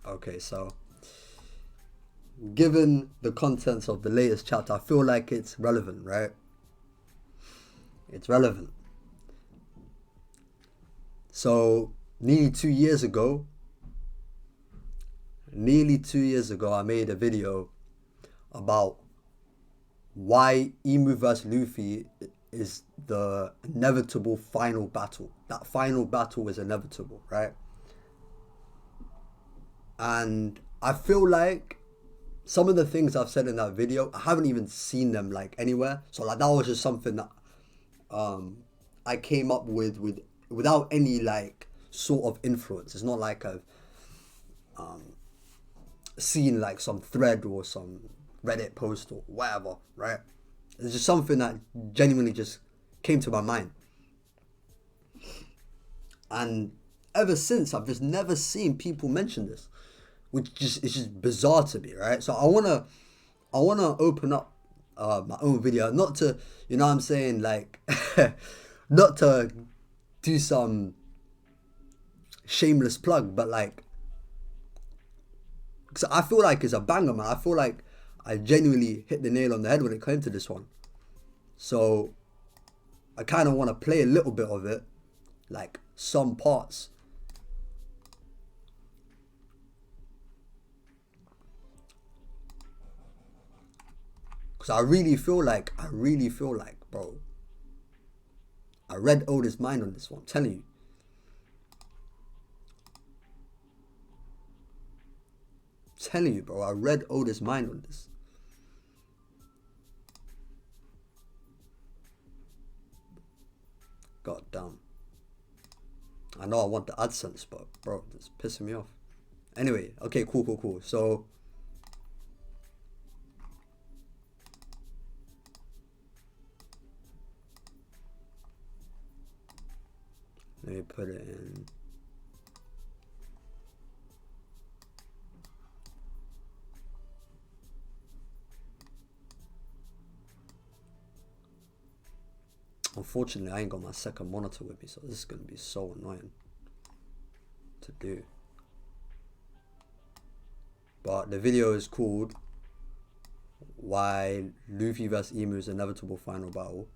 Okay, so given the contents of the latest chapter, I feel like it's relevant, right? It's relevant. So nearly 2 years ago, I made a video about why Imu vs Luffy is the inevitable final battle. That final battle is inevitable, right? And I feel like some of the things I've said in that video, I haven't even seen them like anywhere. So like that was just something that um I came up with without any like sort of influence. It's not like I've seen like some thread or some Reddit post or whatever, right? It's just something that genuinely just came to my mind. And ever since, I've just never seen people mention this, which just is just bizarre to me, right? So I wanna open up my own video, not to, you know what I'm saying, like, not to do some shameless plug, but like, cause I feel like it's a banger, man. I feel like I genuinely hit the nail on the head when it came to this one. So I kind of want to play a little bit of it, like some parts. Because I really feel like, bro, I read Oda's mind on this one. I'm telling you. Telling you, bro, I read Oda's mind on this. God damn. I know I want the AdSense, but bro, it's pissing me off. Anyway, okay, cool. So let me put it in. Unfortunately, I ain't got my second monitor with me, so this is gonna be so annoying to do. But the video is called "Why Luffy vs Emu's Inevitable Final Battle."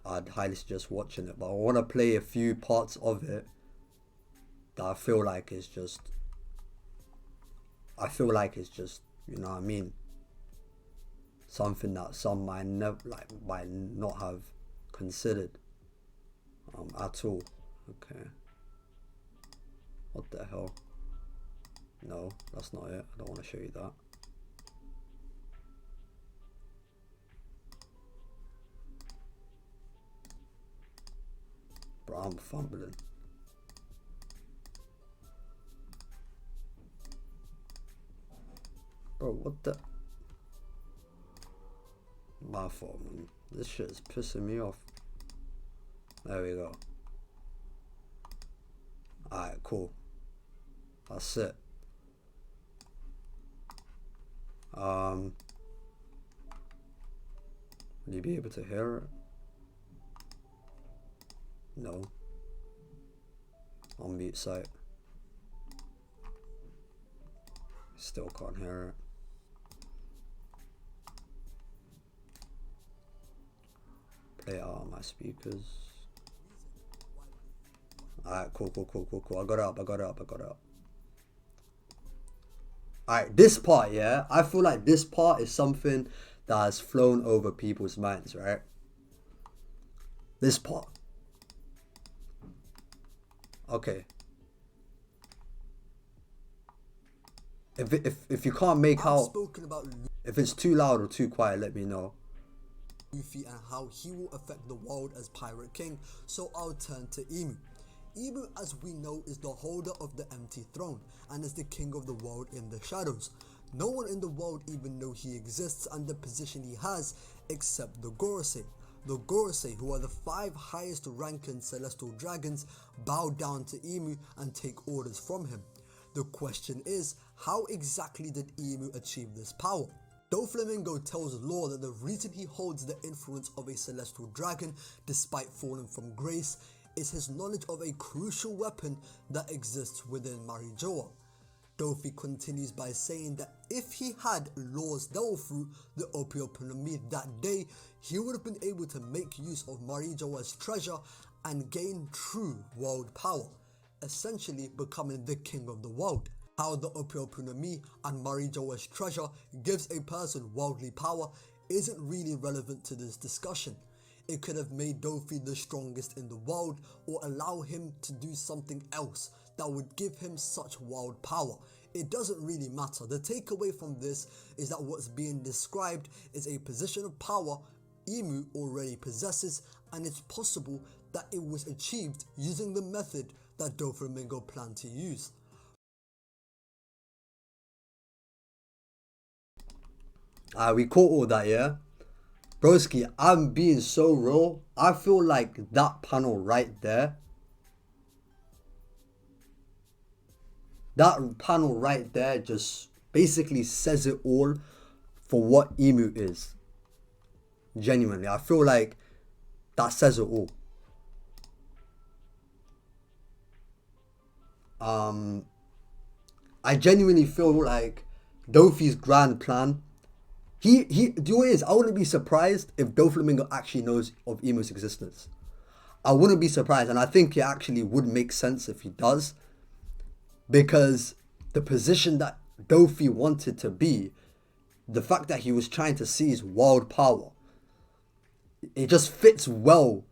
I'd highly suggest watching it, but I want to play a few parts of it that I feel like it's just, you know what I mean, something that some might not have considered at all. Okay, what the hell? No, that's not it. I don't want to show you that. Bro, I'm fumbling. Bro, what the? My fault, man. This shit is pissing me off. There we go. Alright, cool. That's it. Will you be able to hear it? No. On mute site. Still can't hear it. Play it out on my speakers. Alright, cool. I got it up. Alright, this part, yeah, I feel like this part is something that has flown over people's minds, right? This part. Okay. If you can't make out, if it's too loud or too quiet, let me know. Luffy and how he will affect the world as Pirate King, so I'll turn to Imu. Imu, as we know, is the holder of the empty throne and is the king of the world in the shadows. No one in the world even know he exists and the position he has except the Gorosei. The Gorosei, who are the 5 highest ranking celestial dragons, bow down to Imu and take orders from him. The question is, how exactly did Imu achieve this power? Doflamingo tells Law that the reason he holds the influence of a celestial dragon despite falling from grace is his knowledge of a crucial weapon that exists within Marijoa. Dofi continues by saying that if he had Law's Devil Fruit, the Opioponomy, that day, he would have been able to make use of Marijoa's treasure and gain true world power, essentially becoming the king of the world. How the Opioponomy and Marijoa's treasure gives a person worldly power isn't really relevant to this discussion. It could have made Dofi the strongest in the world, or allow him to do something else that would give him such world power. It doesn't really matter. The takeaway from this is that what's being described is a position of power IMU already possesses, and it's possible that it was achieved using the method that Doflamingo planned to use. We caught all that, yeah? Broski, I'm being so real. I feel like that panel right there, just basically says it all for what IMU is. Genuinely, I feel like that says it all. I genuinely feel like Dofi's grand plan, do you know what it is? I wouldn't be surprised if Doflamingo actually knows of IMU's existence. I wouldn't be surprised, and I think it actually would make sense if he does, because the position that Dofi wanted to be, the fact that he was trying to seize world power, it just fits well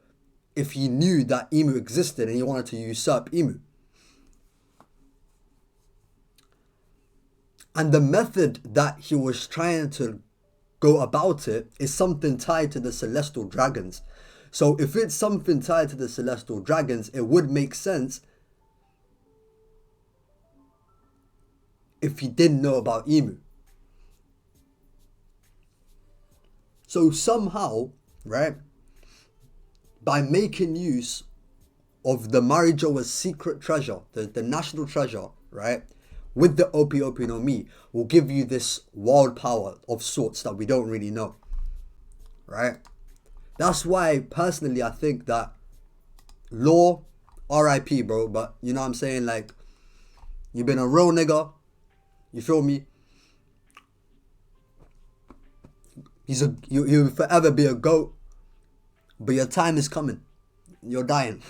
if he knew that IMU existed and he wanted to usurp IMU. And the method that he was trying to go about it is something tied to the Celestial Dragons. So if it's something tied to the Celestial Dragons, it would make sense if he didn't know about IMU. So somehow, right, by making use of the Marijoa's secret treasure, the national treasure, right, with the Opi no Mi, will give you this wild power of sorts that we don't really know, right? That's why, personally, I think that Law, R.I.P., bro, but you know what I'm saying, like, you've been a real nigga, you feel me? He'll forever be a GOAT, but your time is coming. You're dying.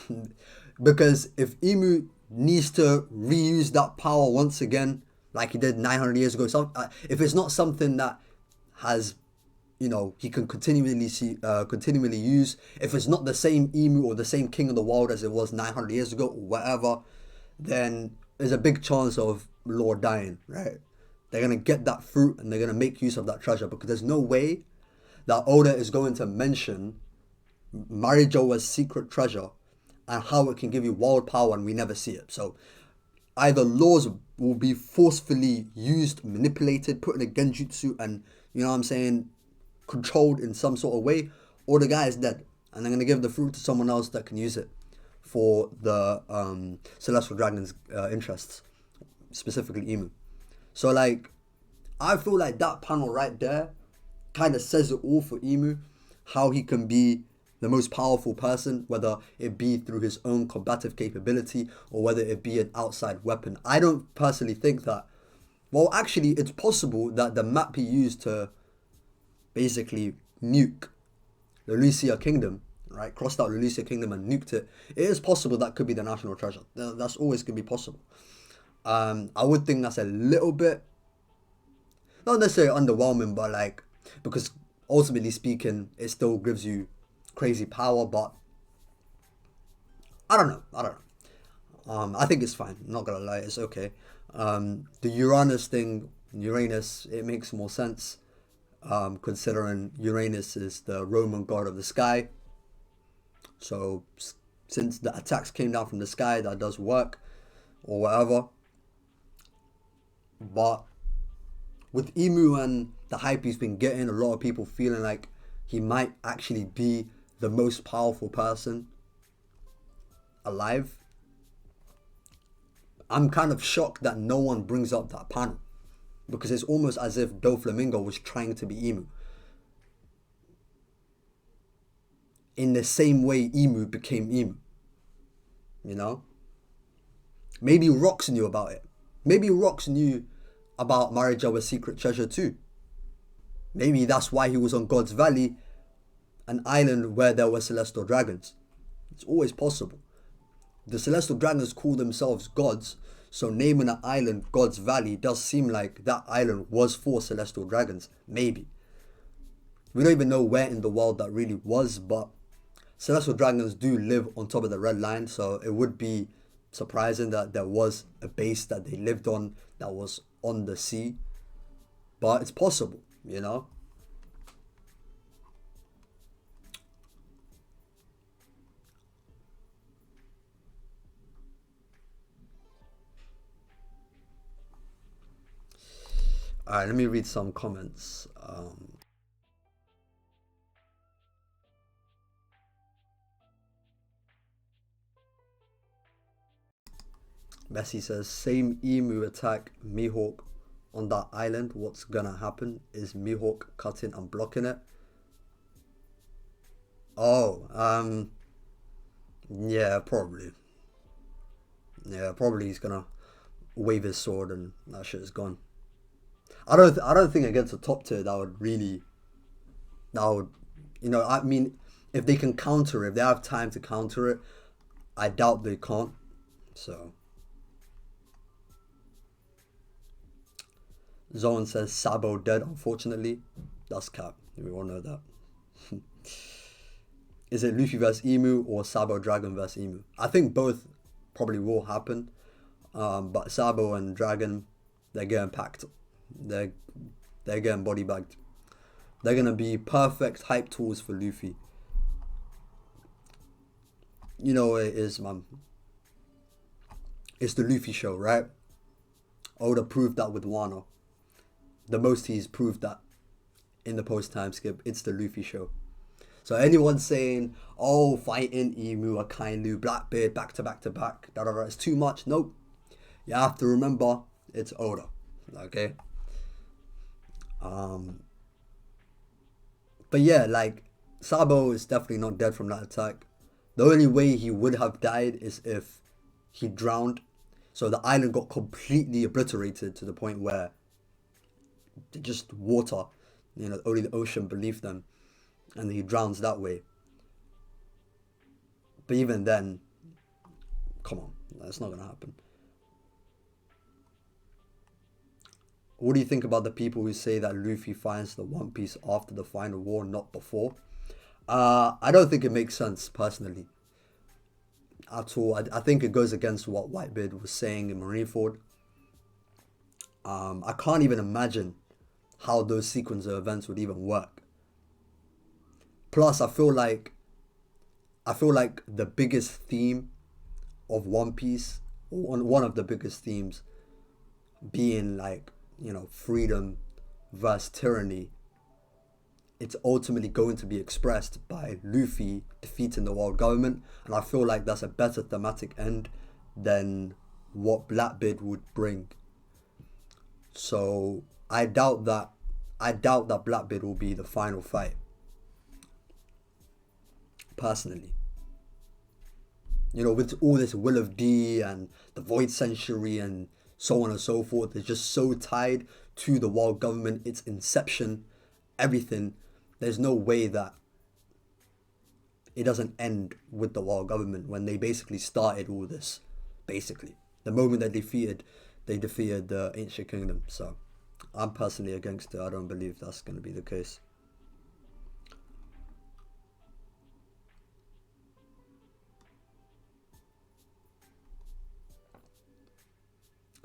Because if IMU needs to reuse that power once again, like he did 900 years ago, if it's not something that has, you know, he can continually use, if it's not the same IMU or the same king of the world as it was 900 years ago or whatever, then there's a big chance of Law dying, right? They're going to get that fruit and they're going to make use of that treasure, because there's no way that Oda is going to mention Marijoa's secret treasure and how it can give you wild power and we never see it. So either laws will be forcefully used, manipulated, put in a genjutsu and, you know what I'm saying, controlled in some sort of way, or the guy is dead and they're going to give the fruit to someone else that can use it for the Celestial Dragon's interests, specifically IMU. So like, I feel like that panel right there kind of says it all for IMU, how he can be the most powerful person, whether it be through his own combative capability or whether it be an outside weapon. I don't personally think that, well, actually, it's possible that the map he used to basically nuke the Lucia Kingdom, right, crossed out the Lucia Kingdom and nuked it, it is possible that could be the national treasure. That's always going to be possible. I would think that's a little bit, not necessarily underwhelming, but like, because ultimately speaking, it still gives you crazy power, but I don't know. I think it's fine, not gonna lie, it's okay. The Uranus thing, Uranus, it makes more sense, considering Uranus is the Roman god of the sky. So since the attacks came down from the sky, that does work, or whatever. But with IMU and the hype he's been getting, a lot of people feeling like he might actually be the most powerful person alive. I'm kind of shocked that no one brings up that panel, because it's almost as if Doflamingo was trying to be IMU in the same way IMU became IMU. you know? Maybe Rox knew about it. Maybe Rox knew about Marijawa's secret treasure too. Maybe that's why he was on God's Valley, an island where there were celestial dragons. It's always possible. The celestial dragons call themselves gods, so naming an island God's Valley does seem like that island was for celestial dragons. Maybe. We don't even know where in the world that really was, but celestial dragons do live on top of the red line, so it would be surprising that there was a base that they lived on that was on the sea. But it's possible, you know? Alright, let me read some comments. Messi says, same emu attack Mihawk on that island. What's gonna happen? Is Mihawk cutting and blocking it? Oh, yeah, probably. Yeah, probably he's gonna wave his sword and that shit is gone. I don't think against a top tier that would really, that would, you know, I mean, if they can counter it, if they have time to counter it, I doubt they can't. So, Zone says Sabo dead, unfortunately. That's cap. We all know that. Is it Luffy vs Emu or Sabo Dragon vs Emu? I think both probably will happen. But Sabo and Dragon, they're getting packed. They're getting body bagged. They're gonna be perfect hype tools for Luffy. You know what it is, man. It's the Luffy show, right? Oda proved that with Wano. The most he's proved that in the post time skip. It's the Luffy show. So anyone saying, oh, fighting Emu, Akainu, Blackbeard, back to back to back, it's too much. Nope. You have to remember, it's Oda. Okay? But yeah, like, Sabo is definitely not dead from that attack. The only way he would have died is if he drowned. So the island got completely obliterated to the point where just water, you know, only the ocean beneath them, and he drowns that way. But even then, come on, that's not gonna happen. What do you think about the people who say that Luffy finds the One Piece after the final war, not before? I don't think it makes sense, personally, at all. I think it goes against what Whitebeard was saying in Marineford. I can't even imagine how those sequence of events would even work. Plus, I feel like the biggest theme of One Piece, or one of the biggest themes, being like, you know, freedom versus tyranny, it's ultimately going to be expressed by Luffy defeating the world government, and I feel like that's a better thematic end than what Blackbeard would bring. So I doubt that Blackbeard will be the final fight. Personally. You know, with all this Will of D and the Void Century and so on and so forth, it's just so tied to the world government, its inception, everything. There's no way that it doesn't end with the world government when they basically started all this. Basically, the moment they defeated the ancient kingdom. So I'm personally against it. I don't believe that's going to be the case.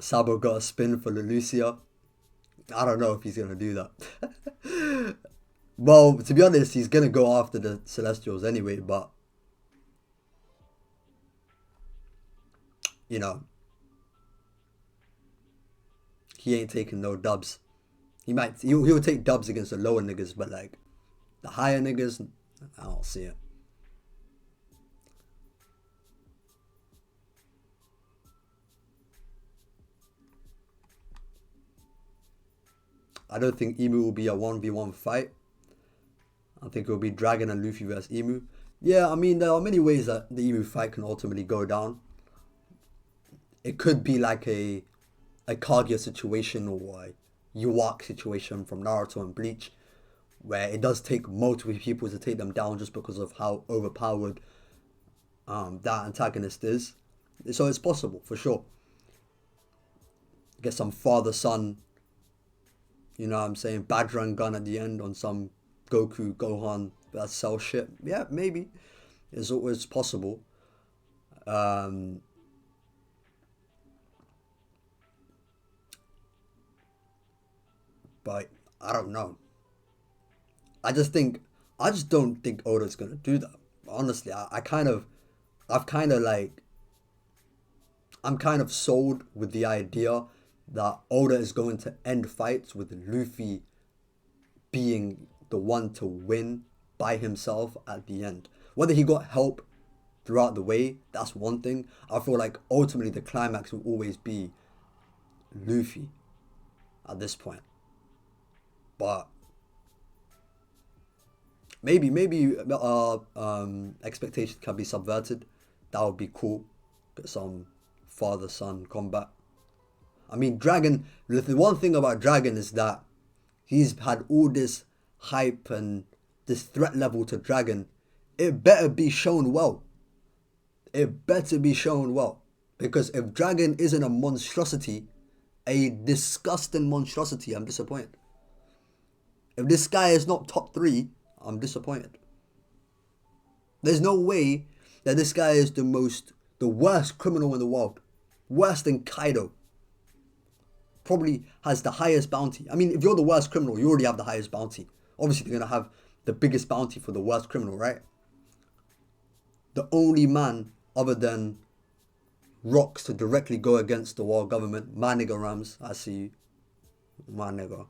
Sabo got a spin for Leloucia. I don't know if he's going to do that. Well, to be honest, he's going to go after the Celestials anyway, but, you know, he ain't taking no dubs. He'll take dubs against the lower niggas, but like the higher niggas, I don't see it. I don't think Emu will be a 1v1 fight. I think it will be Dragon and Luffy versus Emu. Yeah, I mean, there are many ways that the Emu fight can ultimately go down. it could be like a Kaguya situation or a Yuak situation from Naruto and Bleach, where it does take multiple people to take them down just because of how overpowered that antagonist is. So it's possible for sure. Get some father son, you know what I'm saying, Badran gun at the end on some Goku Gohan that Cell shit. Yeah, maybe it's always possible. Um, but I don't know. I just think I just don't think Oda's gonna do that. Honestly, I've kind of like I'm kind of sold with the idea that Oda is going to end fights with Luffy being the one to win by himself at the end. Whether he got help throughout the way, that's one thing. I feel like ultimately the climax will always be Luffy at this point. But maybe expectations can be subverted. That would be cool. Get some father son combat. I mean, Dragon. The one thing about Dragon is that he's had all this hype and this threat level to Dragon. It better be shown well. It better be shown well, because if Dragon isn't a monstrosity, a disgusting monstrosity, I'm disappointed. If this guy is not top 3, I'm disappointed. There's no way that this guy is the worst criminal in the world. Worse than Kaido. Probably has the highest bounty. I mean, if you're the worst criminal, you already have the highest bounty. Obviously, they're going to have the biggest bounty for the worst criminal, right? The only man other than Rocks to directly go against the world government. My nigga Rams, I see you. My nigga.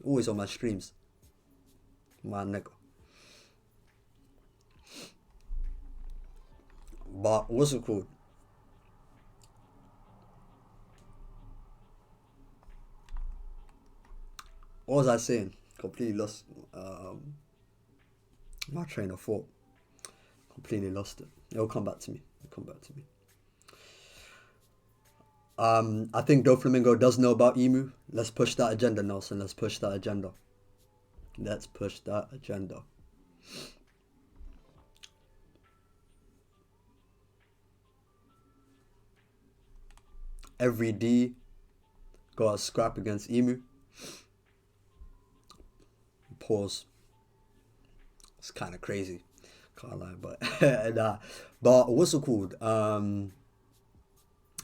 Always on my streams. My nigga. But what's it called? What was I saying? Completely lost my train of thought. Completely lost it. It'll come back to me. It'll come back to me. I think Doflamingo does know about IMU. Let's push that agenda, Nelson. Let's push that agenda. Let's push that agenda. Every D got a scrap against IMU. Pause. It's kind of crazy. Can't lie, but nah. But what's it called?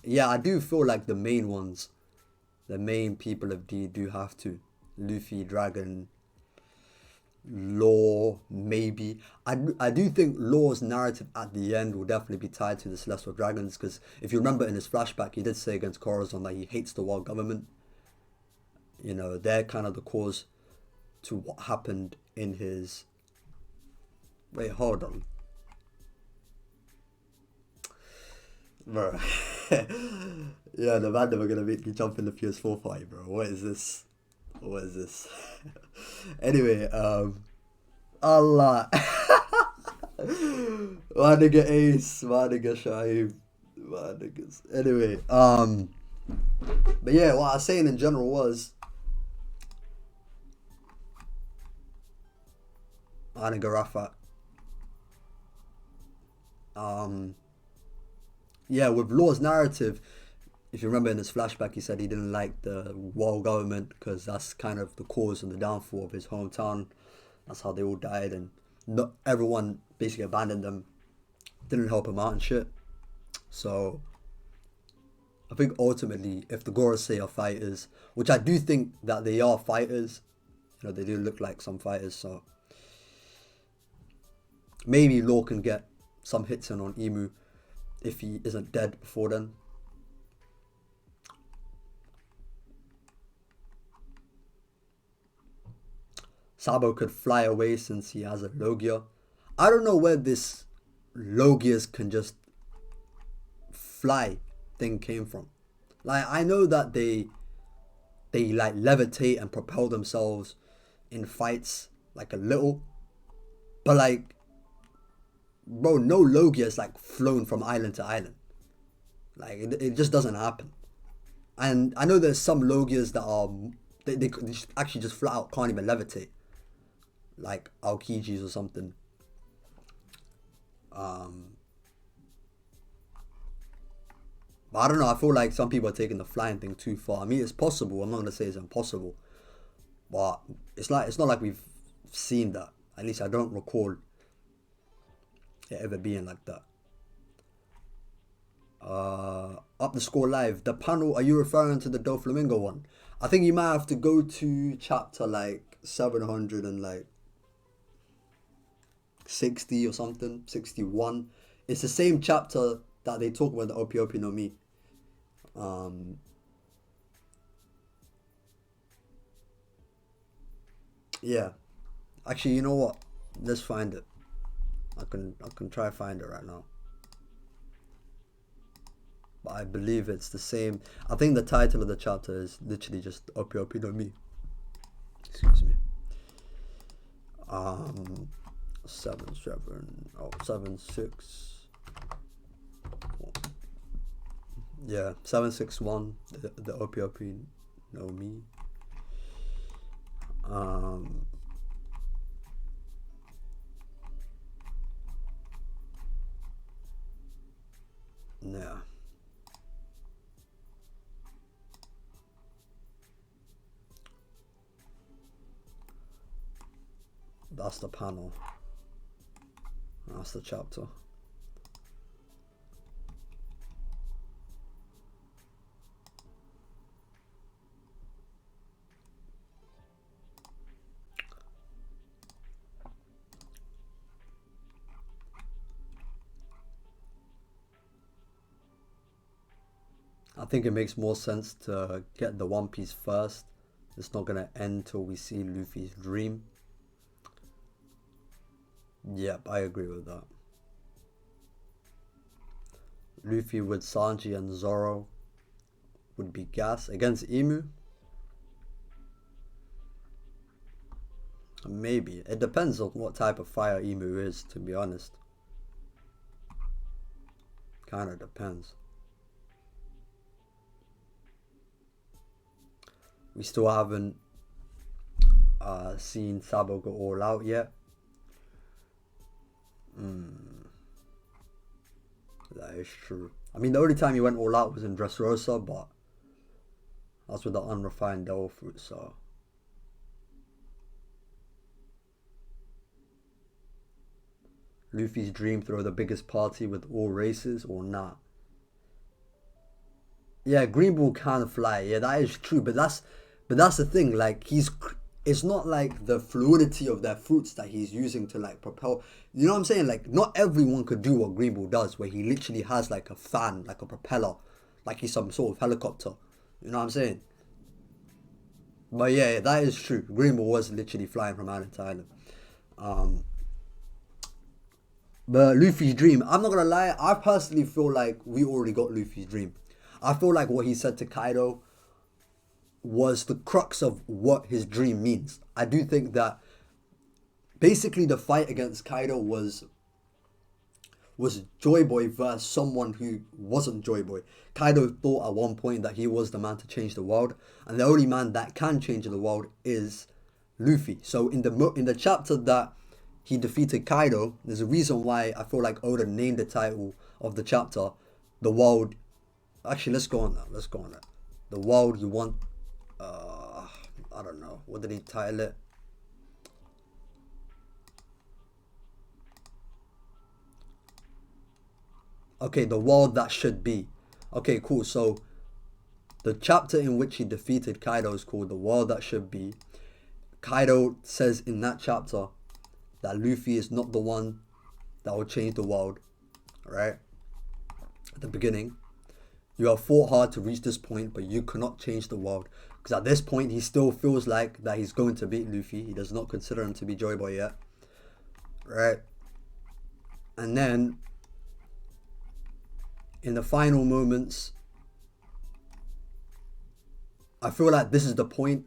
Yeah, I do feel like the main ones, the main people of D do have to. Luffy, Dragon, Law, maybe. I do think Law's narrative at the end will definitely be tied to the Celestial Dragons, because if you remember in his flashback, he did say against Corazon that he hates the world government. You know, they're kind of the cause to what happened in his... Wait, hold on. Bro. Yeah, the man never gonna make me jump in the PS4 fight, bro. What is this? What is this? Anyway, Allah. My nigga Ace, my nigga Shaib, my niggas. Anyway, but yeah, what I was saying in general was, my nigga Rafat. Yeah, with Law's narrative, if you remember in his flashback, he said he didn't like the world government because that's kind of the cause and the downfall of his hometown. That's how they all died, and not everyone basically abandoned them, didn't help him out and shit. So I think ultimately, if the Gorosei are fighters, which I do think that they are fighters, you know, they do look like some fighters, so maybe Law can get some hits in on IMU if he isn't dead before then. Sabo could fly away since he has a Logia. I don't know where this Logias can just fly thing came from. Like, I know that they like levitate and propel themselves in fights like a little, but like, bro, no Logia is like flown from island to island. Like it just doesn't happen. And I know there's some Logias that are they just actually just flat out can't even levitate, like Aokijis or something. Um, but I don't know. I feel like some people are taking the flying thing too far. I mean, it's possible. I'm not gonna say it's impossible, but it's not like we've seen that. At least I don't recall it ever being like that. Up the score live. The panel. Are you referring to the Doflamingo one? I think you might have to go to chapter like 700 and like 60 or something, 61. It's the same chapter that they talk about the Opiopi no Mi. Um, yeah. Actually, you know what? Let's find it. I can try find it right now. But I believe it's the same. I think the title of the chapter is literally just Opiopi no Mi. Excuse me. Um, 7 7 yeah, 761. The Opiopi no Mi. Um, yeah. That's the panel. That's the chapter. I think it makes more sense to get the One Piece first. It's not gonna end till we see Luffy's dream. Yep, I agree with that. Luffy with Sanji and Zoro would be gas against IMU. Maybe. It depends on what type of fire IMU is, to be honest. Kinda depends. We still haven't seen Sabo go all out yet. That is true. I mean, the only time he went all out was in Dressrosa, but that's with the unrefined devil fruit, so. Luffy's dream throw the biggest party with all races or not? Yeah, Green Bull can fly. Yeah, that is true. But that's the thing. Like it's not like the fluidity of their fruits that he's using to like propel. You know what I'm saying? Like not everyone could do what Green Bull does, where he literally has like a fan, like a propeller, like he's some sort of helicopter. You know what I'm saying? But yeah, that is true. Green Bull was literally flying from island to island. Um, But Luffy's dream, I'm not gonna lie, I personally feel like we already got Luffy's dream. I feel like what he said to Kaido was the crux of what his dream means. I do think that basically the fight against Kaido was Joy Boy versus someone who wasn't Joy Boy. Kaido thought at one point that he was the man to change the world, and the only man that can change the world is Luffy. So in the chapter that he defeated Kaido, there's a reason why I feel like Oda named the title of the chapter "The World." Actually, let's go on that. Let's go on that. The world you want. I don't know. What did he title it? Okay, the world that should be. Okay, cool. So the chapter in which he defeated Kaido is called "The World That Should Be." Kaido says in that chapter that Luffy is not the one that will change the world, right? At the beginning, you have fought hard to reach this point, but you cannot change the world. Because at this point, he still feels like that he's going to beat Luffy. He does not consider him to be Joy Boy yet, right? And then, in the final moments, I feel like this is the point.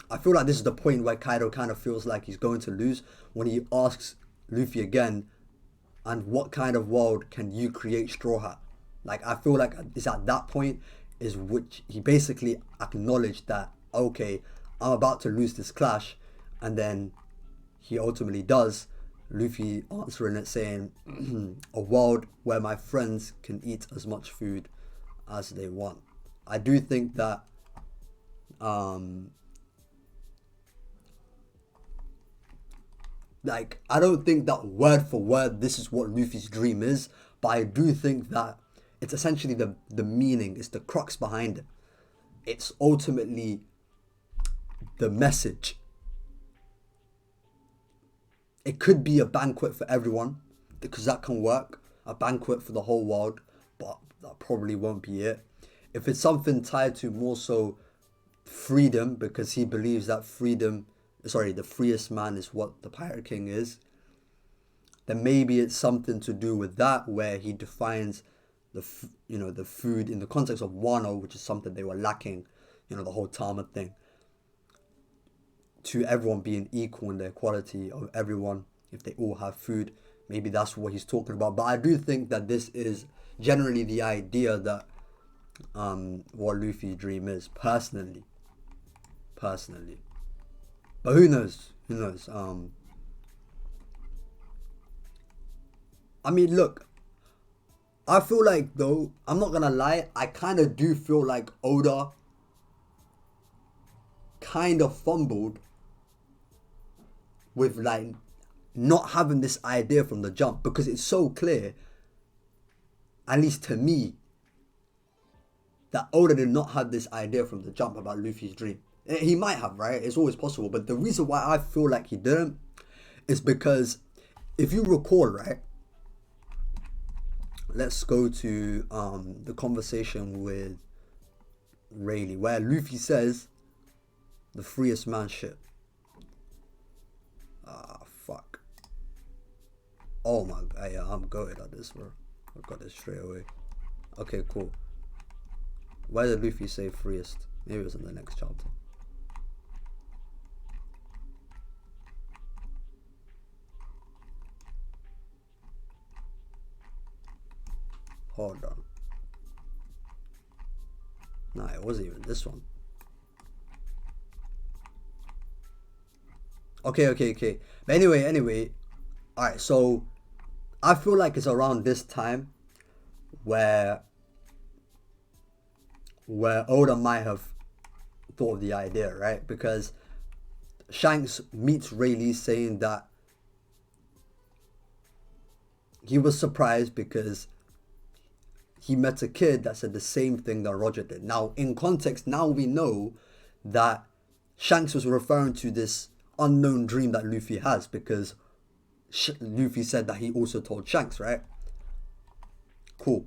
I feel feel like this is the point where Kaido kind of feels like he's going to lose when he asks Luffy again, and what kind of world can you create, Straw Hat? Like, I feel like it's at that point is which he basically acknowledged that, okay, I'm about to lose this clash, and then he ultimately does. Luffy answering it saying, a world where my friends can eat as much food as they want. I do think that like, I don't think that word for word this is what Luffy's dream is, but I do think that it's essentially the meaning, it's the crux behind it. It's ultimately the message. It could be a banquet for everyone, because that can work. A banquet for the whole world, but that probably won't be it. If it's something tied to more so freedom, because he believes that the freest man is what the Pirate King is, then maybe it's something to do with that, where he defines the food in the context of Wano, which is something they were lacking, the whole Tama thing, to everyone being equal in the equality of everyone if they all have food. Maybe that's what he's talking about. But I do think that this is generally the idea that what Luffy's dream is, personally. But who knows? I mean, look, I feel like, though, I'm not gonna lie, I kind of do feel like Oda kind of fumbled with, like, not having this idea from the jump, because it's so clear, at least to me, that Oda did not have this idea from the jump about Luffy's dream. He might have, right? It's always possible. But the reason why I feel like he didn't is because, if you recall, right, let's go to the conversation with Rayleigh, where Luffy says the freest man shit. Fuck. Oh my god, yeah, I'm goated at this, bro. I got this straight away. Okay, cool. Why did Luffy say freest? Maybe it was in the next chapter. Hold on. Nah, it wasn't even this one. Okay. But anyway. Alright, so I feel like it's around this time where Oda might have thought of the idea, right? Because Shanks meets Rayleigh saying that he was surprised because he met a kid that said the same thing that Roger did. Now, in context, now we know that Shanks was referring to this unknown dream that Luffy has, because Luffy said that he also told Shanks, right? Cool.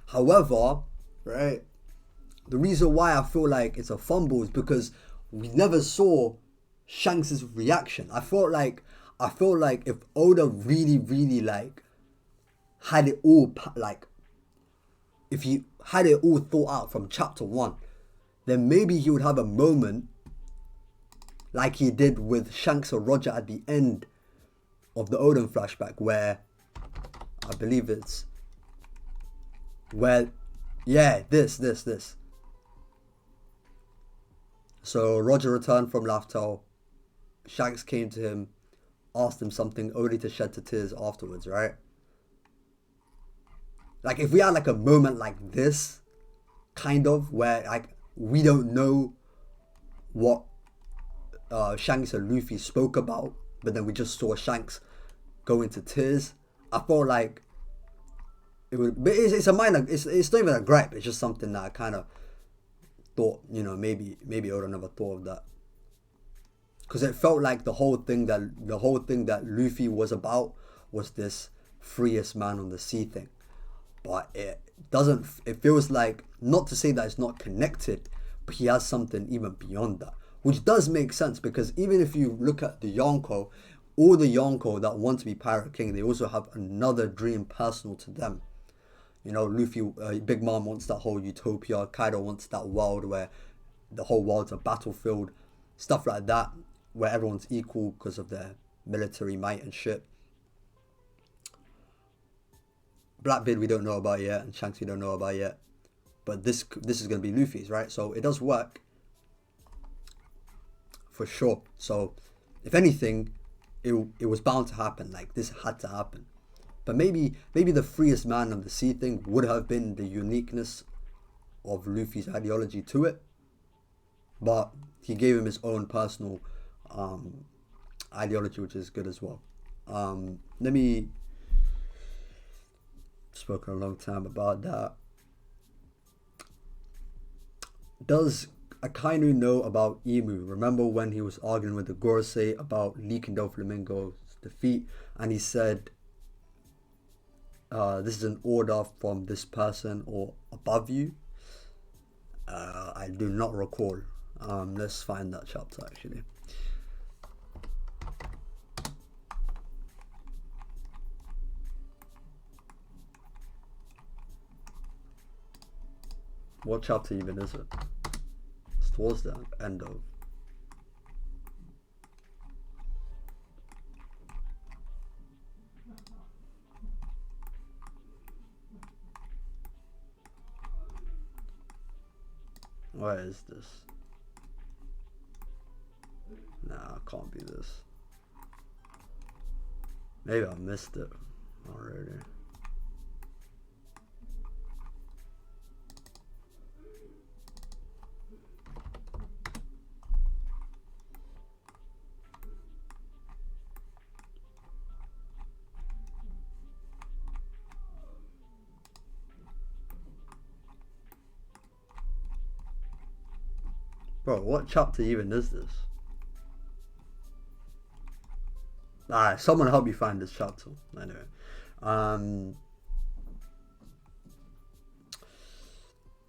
However, right, the reason why I feel like it's a fumble is because we never saw Shanks' reaction. I feel like if Oda really like had it all, like, if he had it all thought out from chapter 1, then maybe he would have a moment like he did with Shanks or Roger at the end of the Oden flashback, where I believe it's where, yeah, this. So Roger returned from Laftel. Shanks came to him, asked him something, only to shed to tears afterwards, right? Like, if we had like a moment like this, kind of, where like we don't know what Shanks and Luffy spoke about, but then we just saw Shanks go into tears, I felt like it would. But it's a minor. It's not even a gripe. It's just something that I kind of thought, maybe Oda never thought of that, because it felt like the whole thing that Luffy was about was this freest man on the sea thing. But it doesn't. It feels like, not to say that it's not connected, but he has something even beyond that, which does make sense because even if you look at the Yonko, all the Yonko that want to be Pirate King, they also have another dream personal to them. You know, Luffy, Big Mom wants that whole utopia. Kaido wants that world where the whole world's a battlefield, stuff like that, where everyone's equal because of their military might and shit. Blackbeard we don't know about yet, and Shanks we don't know about yet, but this is gonna be Luffy's, right? So it does work for sure. So if anything, it was bound to happen. Like this had to happen. But maybe the freest man of the sea thing would have been the uniqueness of Luffy's ideology to it. But he gave him his own personal ideology, which is good as well. Let me spoken a long time about that. Does Akainu know about Imu? Remember when he was arguing with the Gorosei about leaking Doflamingo's defeat, and he said, this is an order from this person or above you? I do not recall. Let's find that chapter actually. What chapter even is it? It's towards the end of. Where is this? Nah, it can't be this. Maybe I missed it already. Bro, what chapter even is this? Alright, someone help me find this chapter. Anyway.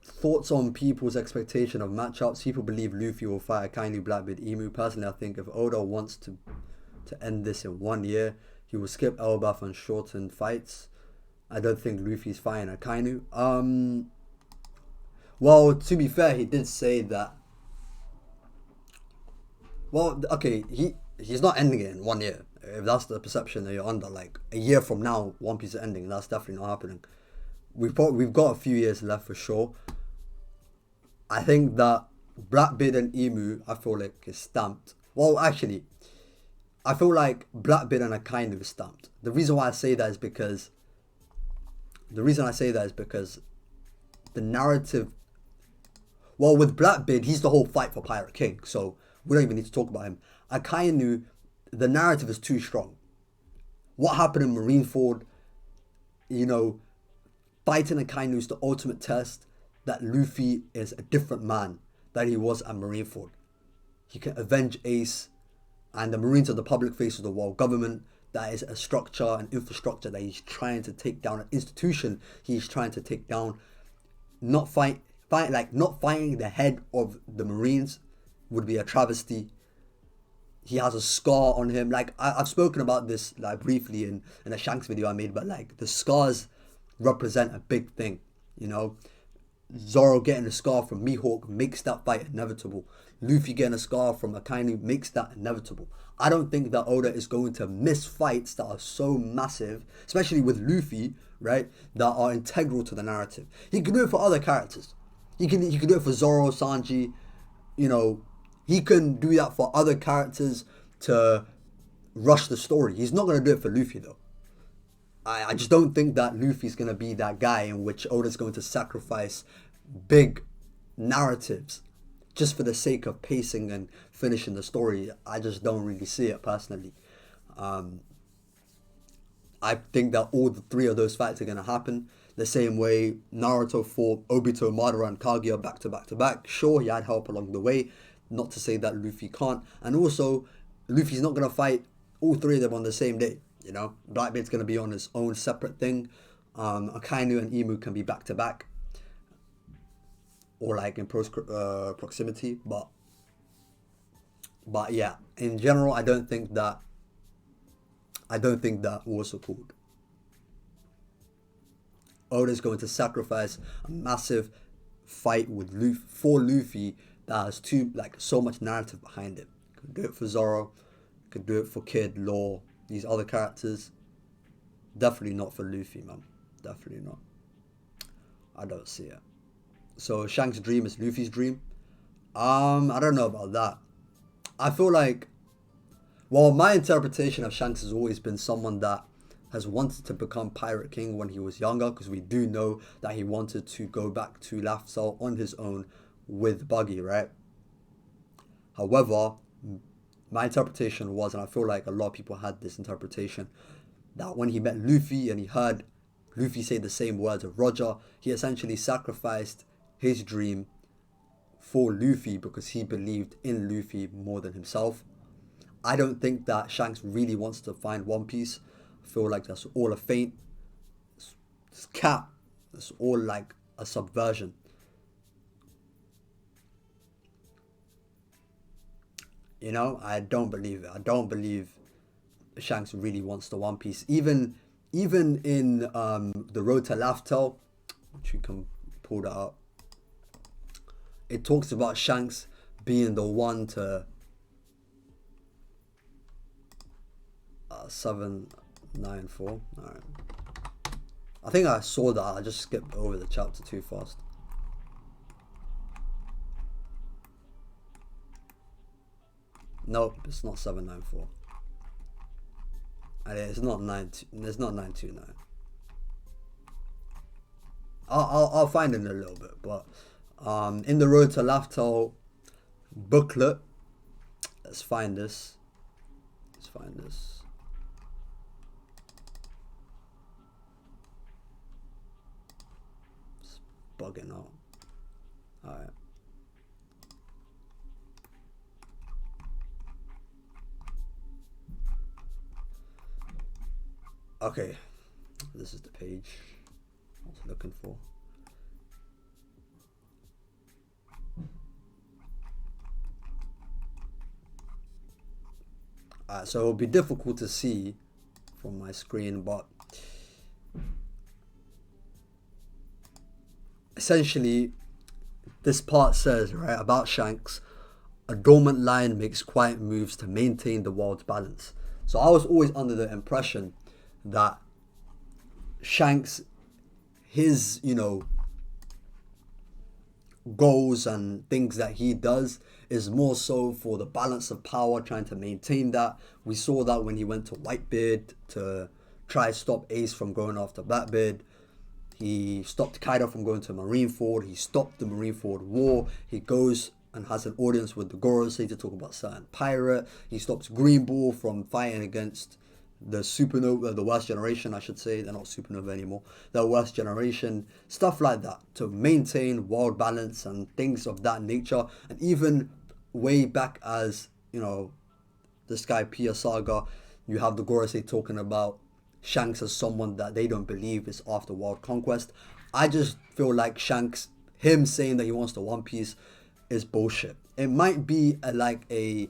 Thoughts on people's expectation of matchups. People believe Luffy will fight Akainu, Blackbeard, Imu. Personally, I think if Oda wants to end this in 1 year, he will skip Elbaf and shorten fights. I don't think Luffy's fighting Akainu. Well, to be fair, he did say that. Well, okay, he's not ending it in 1 year. If that's the perception that you're under, like a year from now, One Piece is ending. That's definitely not happening. We've got a few years left for sure. I think that Blackbeard and Imu, I feel like is stamped. Well, actually, I feel like Blackbeard and Akainu is stamped. The reason why I say that is because the narrative. Well, with Blackbeard, he's the whole fight for Pirate King, so we don't even need to talk about him. Akainu, the narrative is too strong. What happened in Marineford, fighting Akainu is the ultimate test that Luffy is a different man than he was at Marineford. He can avenge Ace, and the Marines are the public face of the world government. That is a structure, an infrastructure that he's trying to take down, an institution he's trying to take down. Not fighting the head of the Marines would be a travesty. He has a scar on him. Like I've spoken about this like briefly in a Shanks video I made, but like the scars represent a big thing, Zoro getting a scar from Mihawk makes that fight inevitable. Luffy getting a scar from Akainu makes that inevitable. I don't think that Oda is going to miss fights that are so massive, especially with Luffy, right, that are integral to the narrative. He can do it for other characters. He can do it for Zoro, Sanji, he can do that for other characters to rush the story. He's not going to do it for Luffy though. I just don't think that Luffy's going to be that guy in which Oda's going to sacrifice big narratives just for the sake of pacing and finishing the story. I just don't really see it personally. I think that all the three of those fights are going to happen the same way Naruto fought Obito, Madara and Kaguya back to back to back. Sure, he had help along the way. Not to say that Luffy can't. And also, Luffy's not going to fight all three of them on the same day. Blackbeard's going to be on his own separate thing. Akainu and Imu can be back to back. or like in proximity, but yeah, in general, I don't think that what's it called, Oda's going to sacrifice a massive fight with Luffy for Luffy that has too like so much narrative behind it. Could do it for Zoro, could do it for Kid, Law, these other characters. Definitely not for Luffy, man. Definitely not. I don't see it. So Shanks' dream is Luffy's dream. I don't know about that. I feel like, well, my interpretation of Shanks has always been someone that has wanted to become Pirate King when he was younger, because we do know that he wanted to go back to Lafsal on his own with Buggy, right? However, my interpretation was, and I feel like a lot of people had this interpretation, that when he met Luffy and he heard Luffy say the same words of Roger, he essentially sacrificed his dream for Luffy because he believed in Luffy more than himself. I don't think that Shanks really wants to find One Piece. I feel like that's all a feint. It's cap. It's all like a subversion. You know, I don't believe it. I don't believe Shanks really wants the One Piece. Even in the Road to Laftel, which you can pull that up, it talks about Shanks being the one to 794. All right. I think I saw that. I just skipped over the chapter too fast. Nope, it's not 794. And it's not 929. I'll find it in a little bit, but in the Road to Laftel booklet, let's find this. Let's find this. It's bugging out. Alright. Okay, this is the page I was looking for. So it'll be difficult to see from my screen, but essentially this part says, right, about Shanks, a dormant lion makes quiet moves to maintain the world's balance. So I was always under the impression that Shanks, his, goals and things that he does is more so for the balance of power, trying to maintain that. We saw that when he went to Whitebeard to try stop Ace from going after Blackbeard. He stopped Kaido from going to Marineford. He stopped the Marineford war. He goes and has an audience with the Gorosei to talk about certain pirate. He stops Green Bull from fighting against the supernova, the worst generation, I should say. They're not supernova anymore. The worst generation, stuff like that, to maintain world balance and things of that nature. And even way back as, this guy Pia Saga, you have the Gorosei talking about Shanks as someone that they don't believe is after world conquest. I just feel like Shanks, him saying that he wants the One Piece, is bullshit. It might be a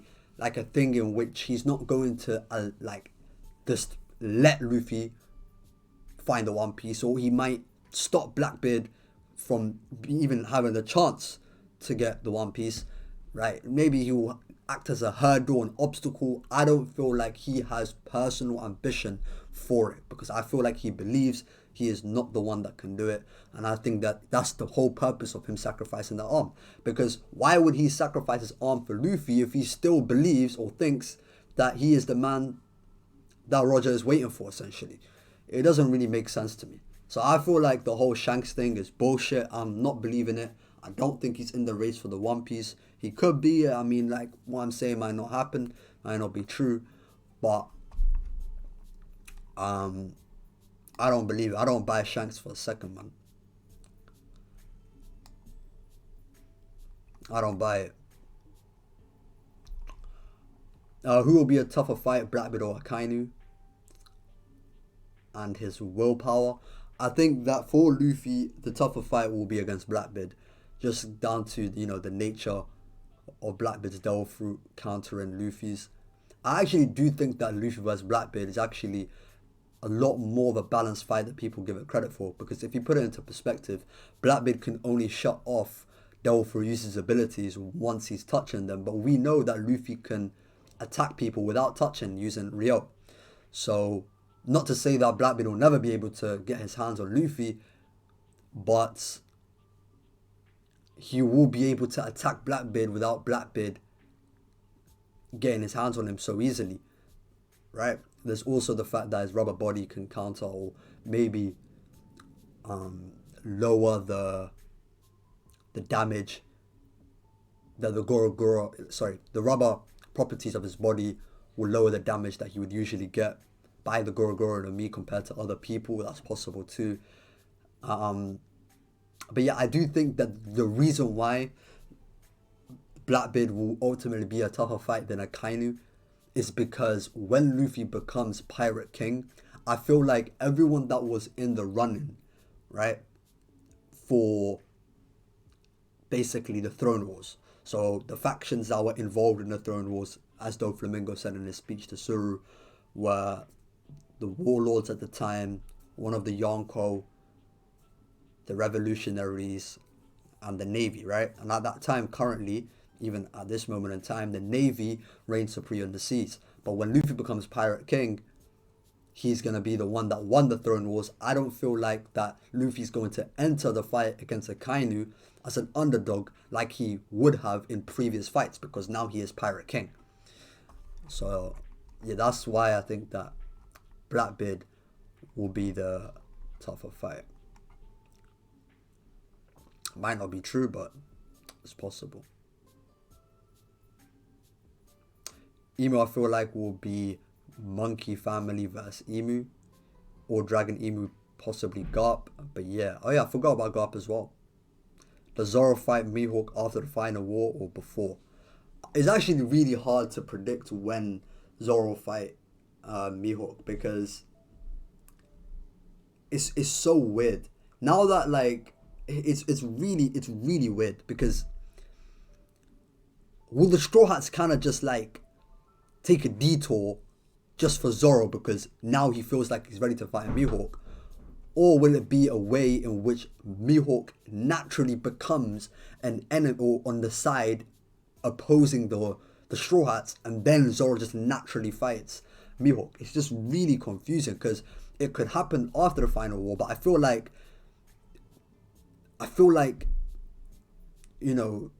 thing in which he's not going to just let Luffy find the One Piece, or he might stop Blackbeard from even having the chance to get the One Piece, right? Maybe he will act as a hurdle, an obstacle. I don't feel like he has personal ambition for it, because I feel like he believes he is not the one that can do it. And I think that that's the whole purpose of him sacrificing that arm. Because why would he sacrifice his arm for Luffy if he still believes or thinks that he is the man that Roger is waiting for, essentially? It doesn't really make sense to me. So I feel like the whole Shanks thing is bullshit. I'm not believing it. I don't think he's in the race for the One Piece. He could be. I mean, like, what I'm saying might not happen, might not be true, but I don't believe it. I don't buy Shanks for a second, man. I don't buy it. Who will be a tougher fight, Blackbeard or Akainu? And his willpower. I think that for Luffy, the tougher fight will be against Blackbeard. just down to, you know, the nature of Blackbeard's Devil Fruit countering Luffy's. I actually do think that Luffy vs Blackbeard is actually a lot more of a balanced fight than people give it credit for. Because if you put it into perspective, Blackbeard can only shut off Devil Fruit uses abilities once he's touching them, but we know that Luffy can attack people without touching using Ryo. So, not to say that Blackbeard will never be able to get his hands on Luffy, but he will be able to attack Blackbeard without Blackbeard getting his hands on him so easily, right? There's also the fact that his rubber body can counter or maybe lower the damage that the rubber properties of his body will lower the damage that he would usually get by the Goro no Mi compared to other people. That's possible too. But yeah, I do think that the reason why Blackbeard will ultimately be a tougher fight than Akainu is because when Luffy becomes Pirate King, I feel like everyone that was in the running, right, for basically the Throne Wars. So the factions that were involved in the Throne Wars, as Doflamingo said in his speech to Zoro, were the warlords at the time, one of the Yonko, the revolutionaries, and the Navy, right? And at that time, currently, even at this moment in time, the Navy reigns supreme on the seas. But when Luffy becomes Pirate King, he's going to be the one that won the Throne Wars. I don't feel like that Luffy's going to enter the fight against Akainu as an underdog like he would have in previous fights, because now he is Pirate King. So, yeah, that's why I think that Blackbeard will be the tougher fight. Might not be true, but it's possible. Emu, I feel like, will be Monkey Family versus Emu, or Dragon Emu, possibly Garp. But yeah, oh yeah, I forgot about Garp as well. Does Zoro fight Mihawk after the final war or before? It's actually really hard to predict when Zoro fight Mihawk, because it's so weird. Now that, like, it's really weird, because will the Straw Hats kind of just like take a detour just for Zoro because now he feels like he's ready to fight Mihawk? Or will it be a way in which Mihawk naturally becomes an enemy on the side opposing the Straw Hats, and then Zoro just naturally fights Mihawk? It's just really confusing, because it could happen after the final war, but I feel like, you know,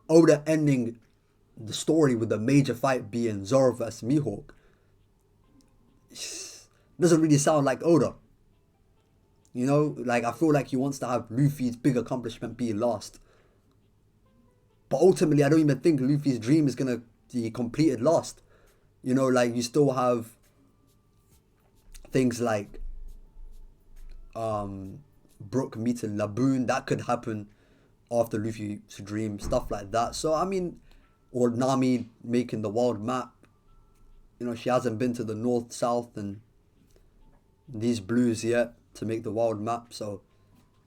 Oda ending the story with the major fight being Zoro versus Mihawk doesn't really sound like Oda. You know, like, I feel like he wants to have Luffy's big accomplishment be last. But ultimately, I don't even think Luffy's dream is going to be completed last. You know, like, you still have things like Brook meeting Laboon. That could happen after Luffy's dream. Stuff like that. So, I mean, or Nami making the world map. You know, she hasn't been to the north, south, and these blues yet to make the world map. So,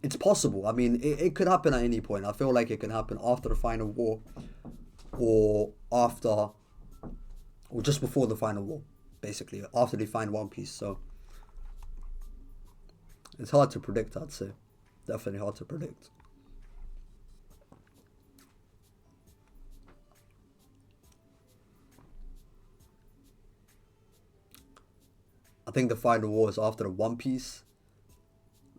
it's possible. I mean, it could happen at any point. I feel like it can happen after the final war, or after, or just before the final war, basically, after they find One Piece. So, it's hard to predict, I'd say. Definitely hard to predict. I think the final war is after the One Piece.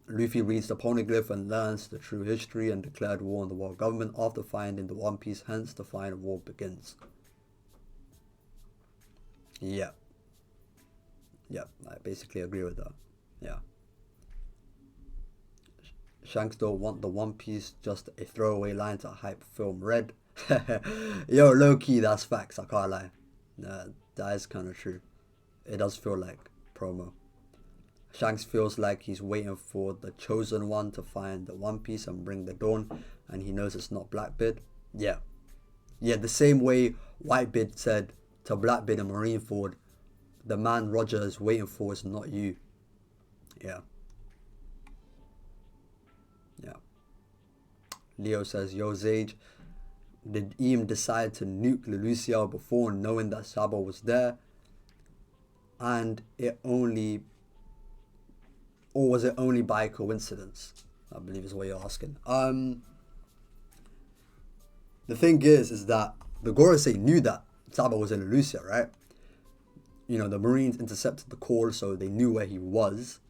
Luffy reads the Poneglyph and learns the true history and declared war on the world government after finding the One Piece. Hence, the final war begins. Yeah. Yeah, I basically agree with that. Yeah. Shanks don't want the One Piece, just a throwaway line to hype film Red. Yo, low key, that's facts, I can't lie. That is kind of true. It does feel like promo. Shanks feels like he's waiting for the chosen one to find the One Piece and bring the dawn, and he knows it's not Blackbeard. Yeah. Yeah, the same way Whitebeard said to Blackbeard and Marineford, the man Roger is waiting for is not you. Yeah. Yeah. Leo says, yo, Zage, did Eam decide to nuke Lelucia before knowing that Sabo was there? And or was it only by coincidence? I believe is what you're asking. The thing is that the Gorosei knew that Sabo was in Lelucia, right? You know, the Marines intercepted the call, so they knew where he was.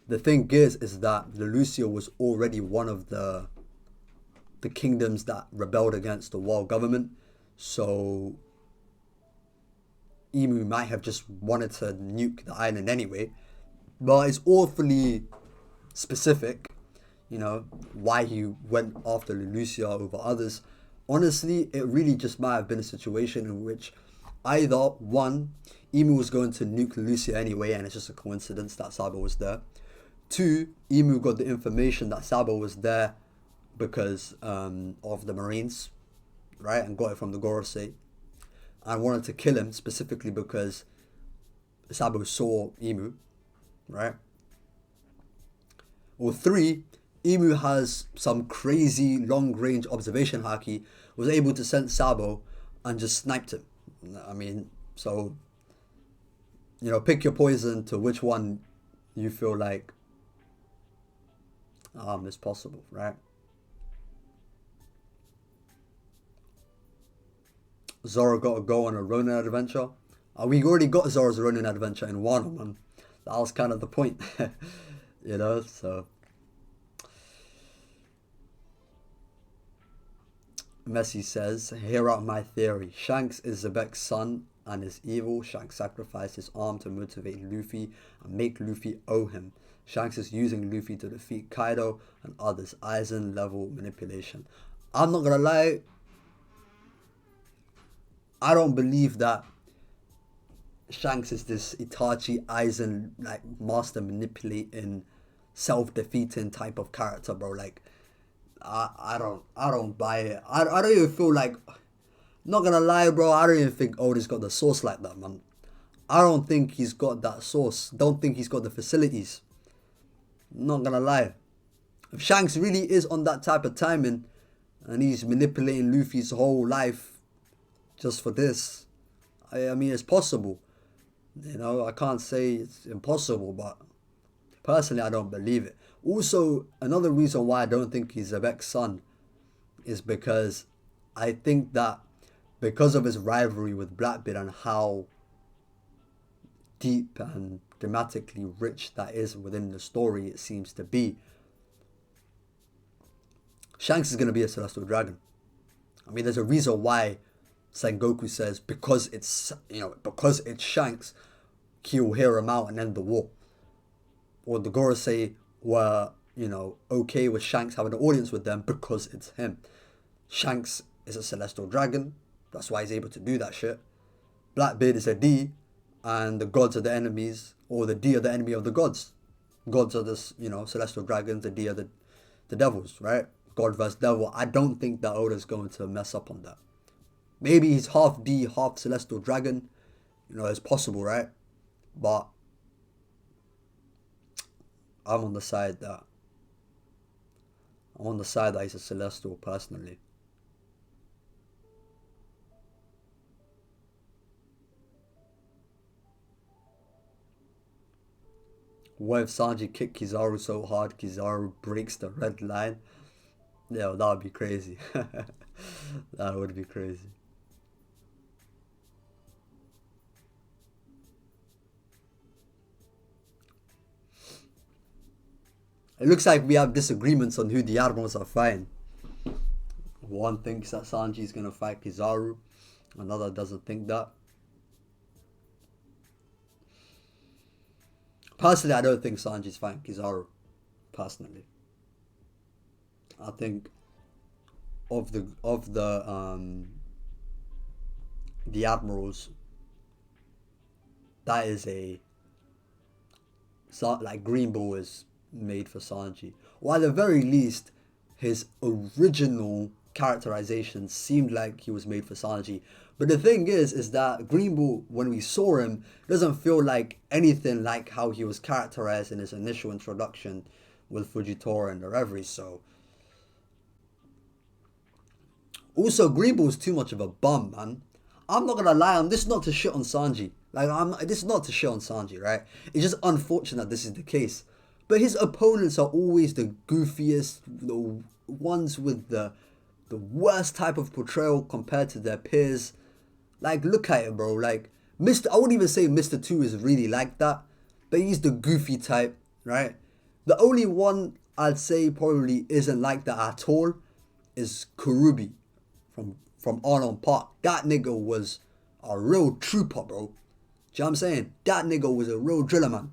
The thing is that Lelucia was already one of the kingdoms that rebelled against the world government, so Imu might have just wanted to nuke the island anyway. But it's awfully specific, you know, why he went after Lelucia over others. Honestly, it really just might have been a situation in which either one, Imu was going to nuke Lelucia anyway, and it's just a coincidence that Sabo was there. Two, Imu got the information that Sabo was there because of the Marines, right, and got it from the Gorosei, and wanted to kill him specifically because Sabo saw Imu, right? Or three, Imu has some crazy long-range observation haki, was able to sense Sabo and just sniped him. I mean, so, you know, pick your poison to which one you feel like is possible, right? Zoro got to go on a Ronin adventure. We already got Zoro's Ronin adventure in Wano, man. That was kind of the point, you know, so. Messi says, hear out my theory. Shanks is Zebek's son and is evil. Shanks sacrificed his arm to motivate Luffy and make Luffy owe him. Shanks is using Luffy to defeat Kaido and others. Aizen level manipulation. I'm not gonna lie, I don't believe that Shanks is this Itachi Aizen like master manipulating, self-defeating type of character, bro. Like, I don't buy it. I don't even feel like, not gonna lie, bro, I don't even think Oda's got the sauce like that, man. I don't think he's got that sauce. Don't think he's got the facilities. Not gonna lie. If Shanks really is on that type of timing and he's manipulating Luffy's whole life just for this, I mean, it's possible. You know, I can't say it's impossible, but personally, I don't believe it. Also, another reason why I don't think he's Zebek's son is because I think that because of his rivalry with Blackbeard and how deep and dramatically rich that is within the story, it seems to be, Shanks is going to be a Celestial Dragon. I mean, there's a reason why Sengoku says because it's Shanks, he'll hear him out and end the war. Or the Gorosei were, you know, okay with Shanks having an audience with them because it's him. Shanks is a Celestial Dragon, that's why he's able to do that shit. Blackbeard is a D, and the gods are the enemies, or the D are the enemy of the gods. Gods are the, you know, Celestial Dragons, the D are the devils, right? God versus devil. I don't think that Oda's going to mess up on that. Maybe he's half D, half Celestial Dragon. You know, it's possible, right? But I'm on the side that he's a Celestial personally. What if Sanji kicked Kizaru so hard Kizaru breaks the red line? Yeah, that would be crazy. That would be crazy. It looks like we have disagreements on who the admirals are fighting. One thinks that Sanji is going to fight Kizaru. Another doesn't think that. Personally, I don't think Sanji's fighting Kizaru. Personally, I think of the admirals, that is like Green Bull is made for Sanji, or at the very least his original characterization seemed like he was made for Sanji. But the thing is that Green Bull, when we saw him, doesn't feel like anything like how he was characterized in his initial introduction with Fujitora and the Reverie. So Also, Green Bull's too much of a bum, man. I'm not gonna lie, this is not to shit on Sanji. This is not to shit on Sanji, right? It's just unfortunate this is the case. But his opponents are always the goofiest, the ones with the worst type of portrayal compared to their peers. Like, look at it, bro. Like, I wouldn't even say Mr. Two is really like that, but he's the goofy type, right? The only one I'd say probably isn't like that at all is Kurubi from Arnold Park. That nigga was a real trooper, bro. Do you know what I'm saying? That nigga was a real driller, man.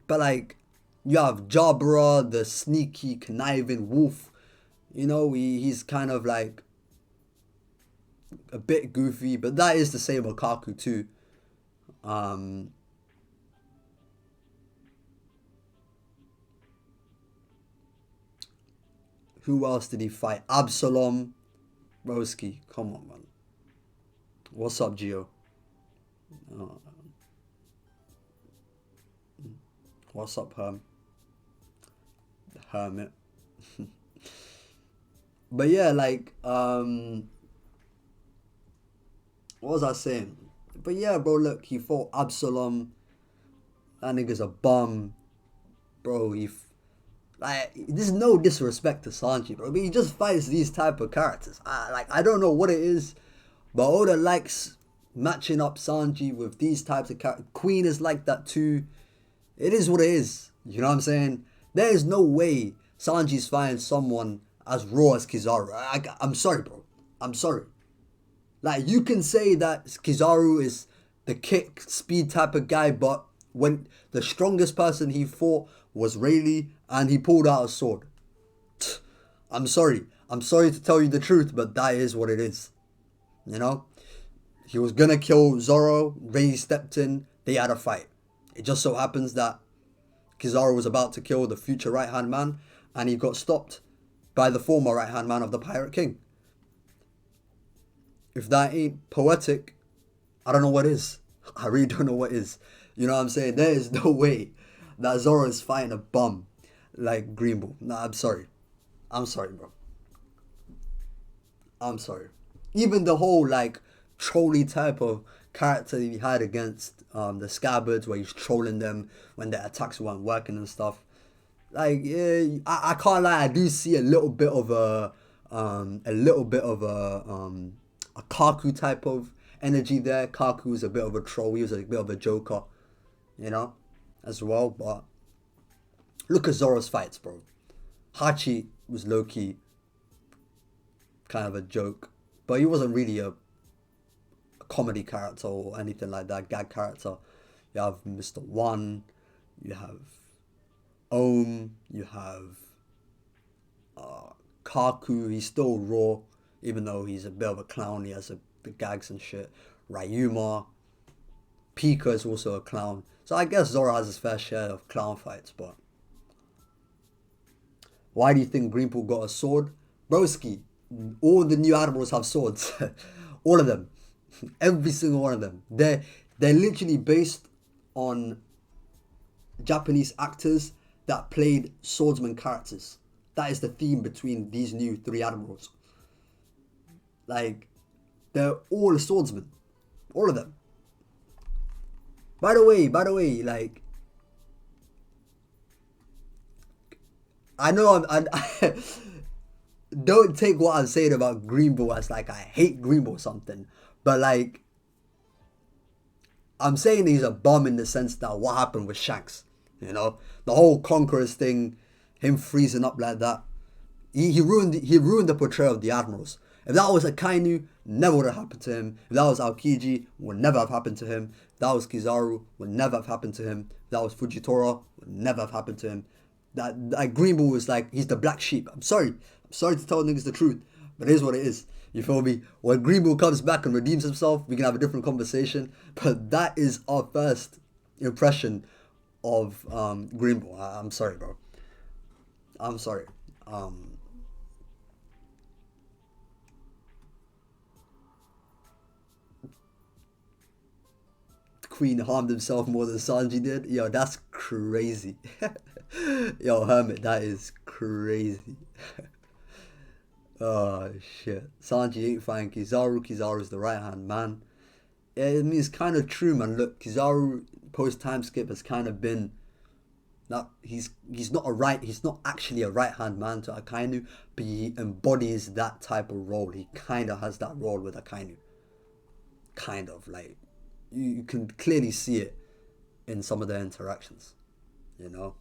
But like, you have Jabra, the sneaky, conniving wolf. You know, he's kind of like a bit goofy, but that is the same with Kaku too. Um, who else did he fight? Absalom, Broski. Come on, man. What's up, Gio? Uh, what's up, Hermit? But yeah, like, what was I saying? But yeah, bro, look, he fought Absalom. That nigga's a bum, bro. Like, there's no disrespect to Sanji, bro. I mean, he just fights these type of characters. I don't know what it is, but Oda likes matching up Sanji with these types of characters. Queen is like that too. It is what it is. You know what I'm saying? There is no way Sanji's fighting someone as raw as Kizaru. I'm sorry, bro. I'm sorry. Like, you can say that Kizaru is the kick speed type of guy, but when the strongest person he fought was Rayleigh and he pulled out a sword. I'm sorry. I'm sorry to tell you the truth, but that is what it is. You know? He was gonna kill Zoro, Rayleigh stepped in, they had a fight. It just so happens that Kizaru was about to kill the future right-hand man and he got stopped by the former right-hand man of the Pirate King. If that ain't poetic, I don't know what is. I really don't know what is. You know what I'm saying? There is no way that Zoro is fighting a bum like Green Bull. Nah, I'm sorry. I'm sorry, bro. I'm sorry. Even the whole like trolly type of character he had against the Scabbards, where he's trolling them when their attacks weren't working and stuff. Like, yeah, I can't lie. I do see a little bit of a Kaku type of energy there. Kaku was a bit of a troll. He was a bit of a joker, you know, as well. But look at Zoro's fights, bro. Hachi was low key kind of a joke, but he wasn't really a comedy character or anything like that, gag character. You have Mr. One, you have Ohm, you have Kaku. He's still raw, even though he's a bit of a clown. He has the gags and shit. Ryuma, Pika is also a clown. So I guess Zoro has his fair share of clown fights, but why do you think Greenpool got a sword? Broski, all the new admirals have swords. All of them. Every single one of them. They're literally based on Japanese actors that played swordsman characters. That is the theme between these new three admirals. Like, they're all swordsmen. All of them. By the way, like, I know I don't take what I'm saying about Greenbow as like I hate Greenbow or something. But like, I'm saying he's a bum in the sense that what happened with Shanks. You know? The whole Conquerors thing, him freezing up like that. He ruined the portrayal of the admirals. If that was Akainu, never would have happened to him. If that was Aokiji, would never have happened to him. If that was Kizaru, would never have happened to him. If that was Fujitora, would never have happened to him. That Greenbull was like, he's the black sheep. I'm sorry to tell niggas the truth, but it is what it is. You feel me? When Greenbull comes back and redeems himself, we can have a different conversation. But that is our first impression of Greenbull. I'm sorry, bro. I'm sorry. Queen harmed himself more than Sanji did. Yo, that's crazy. Yo, Hermit, that is crazy. Oh shit. Sanji ain't fighting Kizaru. Kizaru's the right hand man. Yeah, I mean it's kind of true, man. Look, Kizaru post time skip has kind of been that he's not actually a right hand man to Akainu, but he embodies that type of role. He kind of has that role with Akainu. Kind of like you can clearly see it in some of their interactions. You know.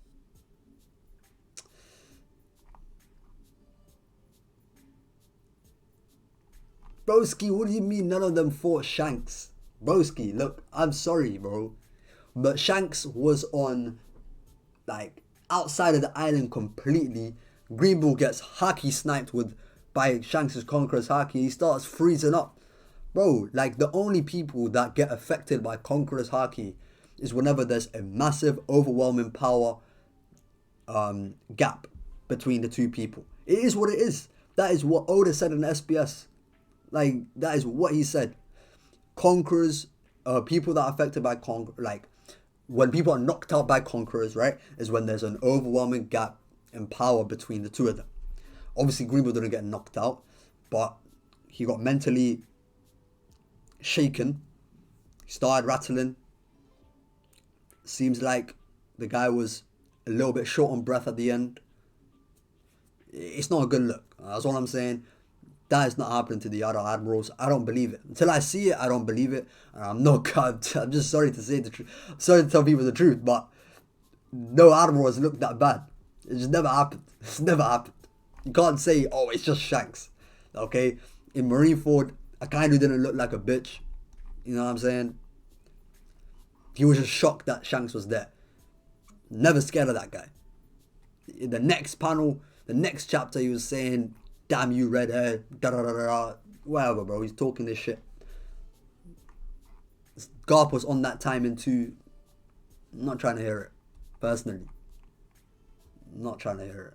Broski, what do you mean none of them fought Shanks? Broski, look, I'm sorry, bro. But Shanks was on, like, outside of the island completely. Green Bull gets haki sniped with by Shanks' Conqueror's haki. He starts freezing up. Bro, like, the only people that get affected by Conqueror's haki is whenever there's a massive, overwhelming power gap between the two people. It is what it is. That is what Oda said in SBS. Like, that is what he said. Conquerors, people that are affected by like, when people are knocked out by conquerors, right, is when there's an overwhelming gap in power between the two of them. Obviously, Greenwood didn't get knocked out, but he got mentally shaken. He started rattling. Seems like the guy was a little bit short on breath at the end. It's not a good look. That's all I'm saying. That is not happening to the other admirals. I don't believe it. Until I see it, I don't believe it. And I'm not God. I'm just sorry to say the truth. Sorry to tell people the truth, but no admiral has looked that bad. It just never happened. It's never happened. You can't say, oh, it's just Shanks. Okay? In Marineford, I kind of didn't look like a bitch. You know what I'm saying? He was just shocked that Shanks was there. Never scared of that guy. In the next panel, the next chapter, he was saying, damn you, red hair, da da da da. Whatever, bro. He's talking this shit. Garp was on that timing too. I'm not trying to hear it. Personally. I'm not trying to hear it.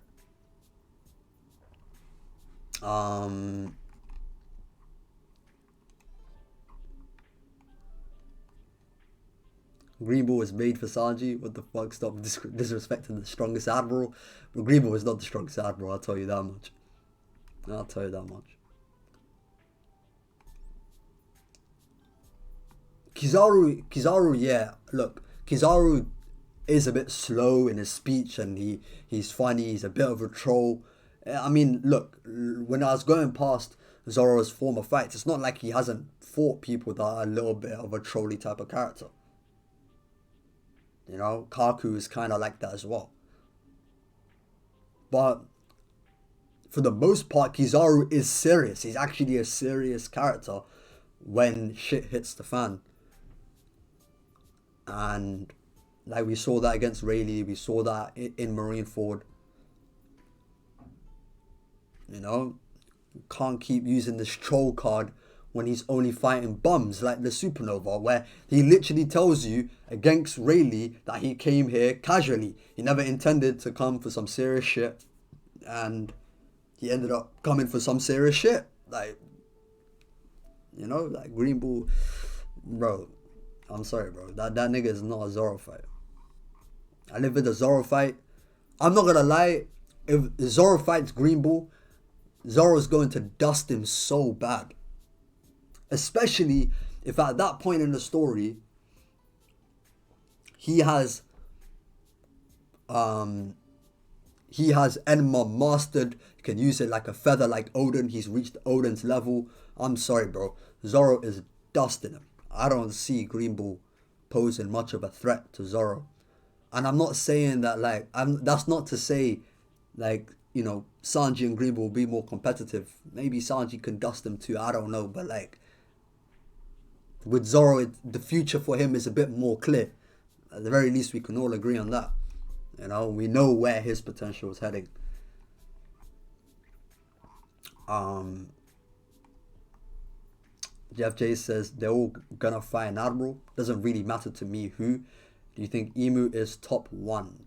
Green Bull was made for Sanji. What the fuck? Stop disrespecting the strongest admiral. Well, Green Bull is not the strongest admiral, I'll tell you that much. I'll tell you that much. Kizaru, yeah. Look, Kizaru is a bit slow in his speech and he's funny. He's a bit of a troll. I mean, look, when I was going past Zoro's former fights, it's not like he hasn't fought people that are a little bit of a trolly type of character. You know, Kaku is kind of like that as well. But for the most part, Kizaru is serious. He's actually a serious character when shit hits the fan. And like we saw that against Rayleigh, we saw that in Marineford. You know, can't keep using this troll card when he's only fighting bums like the Supernova, where he literally tells you against Rayleigh that he came here casually. He never intended to come for some serious shit, and he ended up coming for some serious shit. Like, you know, like Green Bull, bro. I'm sorry, bro. That nigga is not a Zoro fight. I live with a Zoro fight. I'm not gonna lie. If Zoro fights Green Bull, Zoro's going to dust him so bad. Especially if at that point in the story, he has Enma mastered. He can use it like a feather, like Odin. He's reached Odin's level. I'm sorry, bro. Zoro is dusting him. I don't see Green Bull posing much of a threat to Zoro. And I'm not saying that, like, that's not to say, like, you know, Sanji and Green Bull will be more competitive. Maybe Sanji can dust him too. I don't know. But, like, with Zoro, the future for him is a bit more clear. At the very least, we can all agree on that. You know, we know where his potential is heading. Jeff J says they're all gonna fight an admiral. Doesn't really matter to me who. Do you think IMU is top 1?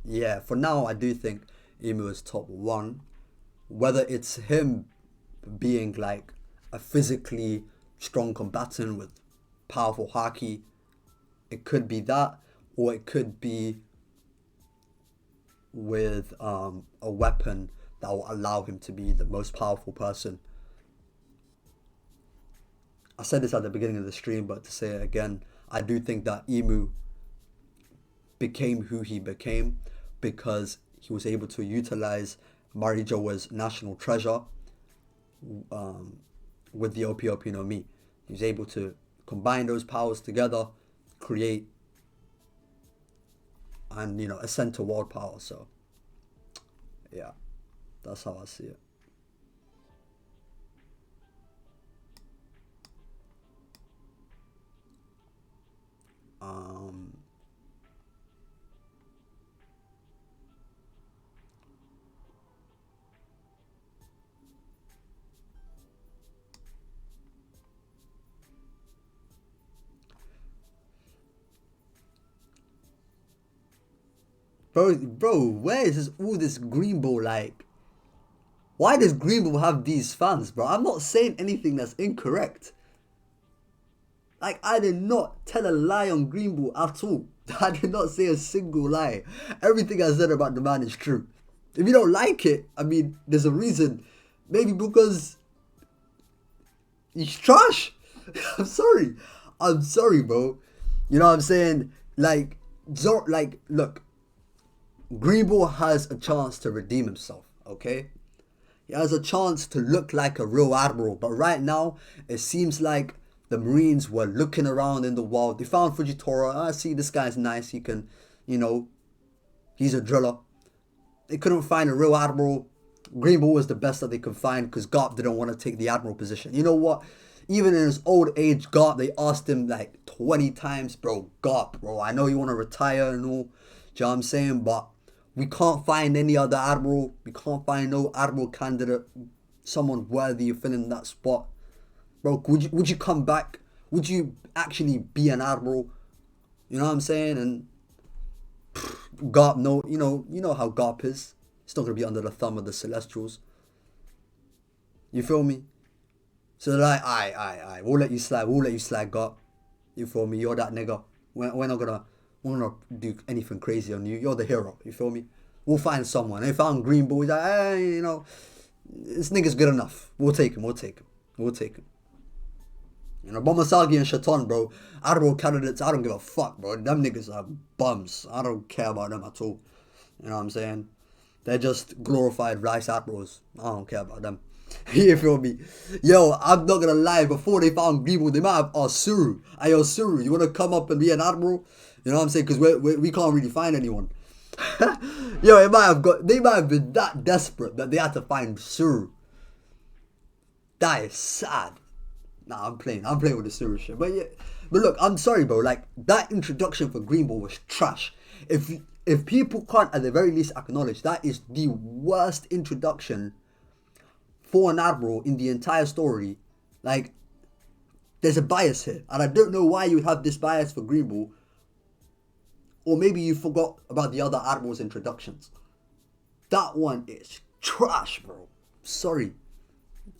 Yeah, for now I do think IMU is top 1. Whether it's him being like a physically strong combatant with powerful haki, it could be that, or it could be with a weapon that will allow him to be the most powerful person. I said this at the beginning of the stream, but to say it again, I do think that IMU became who he became because he was able to utilize Marijoa's national treasure with the OP no Mi. He was able to combine those powers together, create, and ascend to world power. So yeah, that's how I see it. Bro, where is all this Green Bull like? Why does Green Bull have these fans, bro? I'm not saying anything that's incorrect. Like, I did not tell a lie on Green Bull at all. I did not say a single lie. Everything I said about the man is true. If you don't like it, I mean, there's a reason. Maybe because he's trash. I'm sorry. I'm sorry, bro. You know what I'm saying? Like, look, Green Bull has a chance to redeem himself, okay? He has a chance to look like a real admiral, but right now, it seems like the Marines were looking around in the world. They found Fujitora. I see this guy's nice. He can, he's a driller. They couldn't find a real admiral. Green Bull was the best that they could find because Garp didn't want to take the admiral position. You know what? Even in his old age, Garp, they asked him like 20 times, bro, Garp, bro, I know you want to retire and all. Do you know what I'm saying? But we can't find any other admiral. We can't find no admiral candidate, someone worthy of filling that spot. Bro, would you come back? Would you actually be an admiral? You know what I'm saying? And Garp, no, you know how Garp is. It's not gonna be under the thumb of the Celestials. You feel me? So they're like, aye, we'll let you slide, Garp. You feel me? You're that nigga. We're not gonna do anything crazy on you. You're the hero. You feel me? We'll find someone. They found Green Bull. He's like, hey, this nigga's good enough. We'll take him. Bomasagi and Shaton, bro, admiral candidates, I don't give a fuck, bro. Them niggas are bums. I don't care about them at all. You know what I'm saying? They're just glorified vice admirals. I don't care about them. You feel me? Yo, I'm not gonna lie. Before they found Green Bull, they might have asked Suru. Hey, yo, Suru, you wanna come up and be an admiral? You know what I'm saying? Because we can't really find anyone. Yo, they might have been that desperate that they had to find Suru. That is sad. Nah, I'm playing with the Suru shit. But yeah, but look, I'm sorry, bro. Like, that introduction for Green Bull was trash. If people can't at the very least acknowledge that is the worst introduction for an admiral in the entire story, like, there's a bias here, and I don't know why you would have this bias for Green Bull. Or maybe you forgot about the other admirals' introductions. That one is trash, bro. Sorry, bro.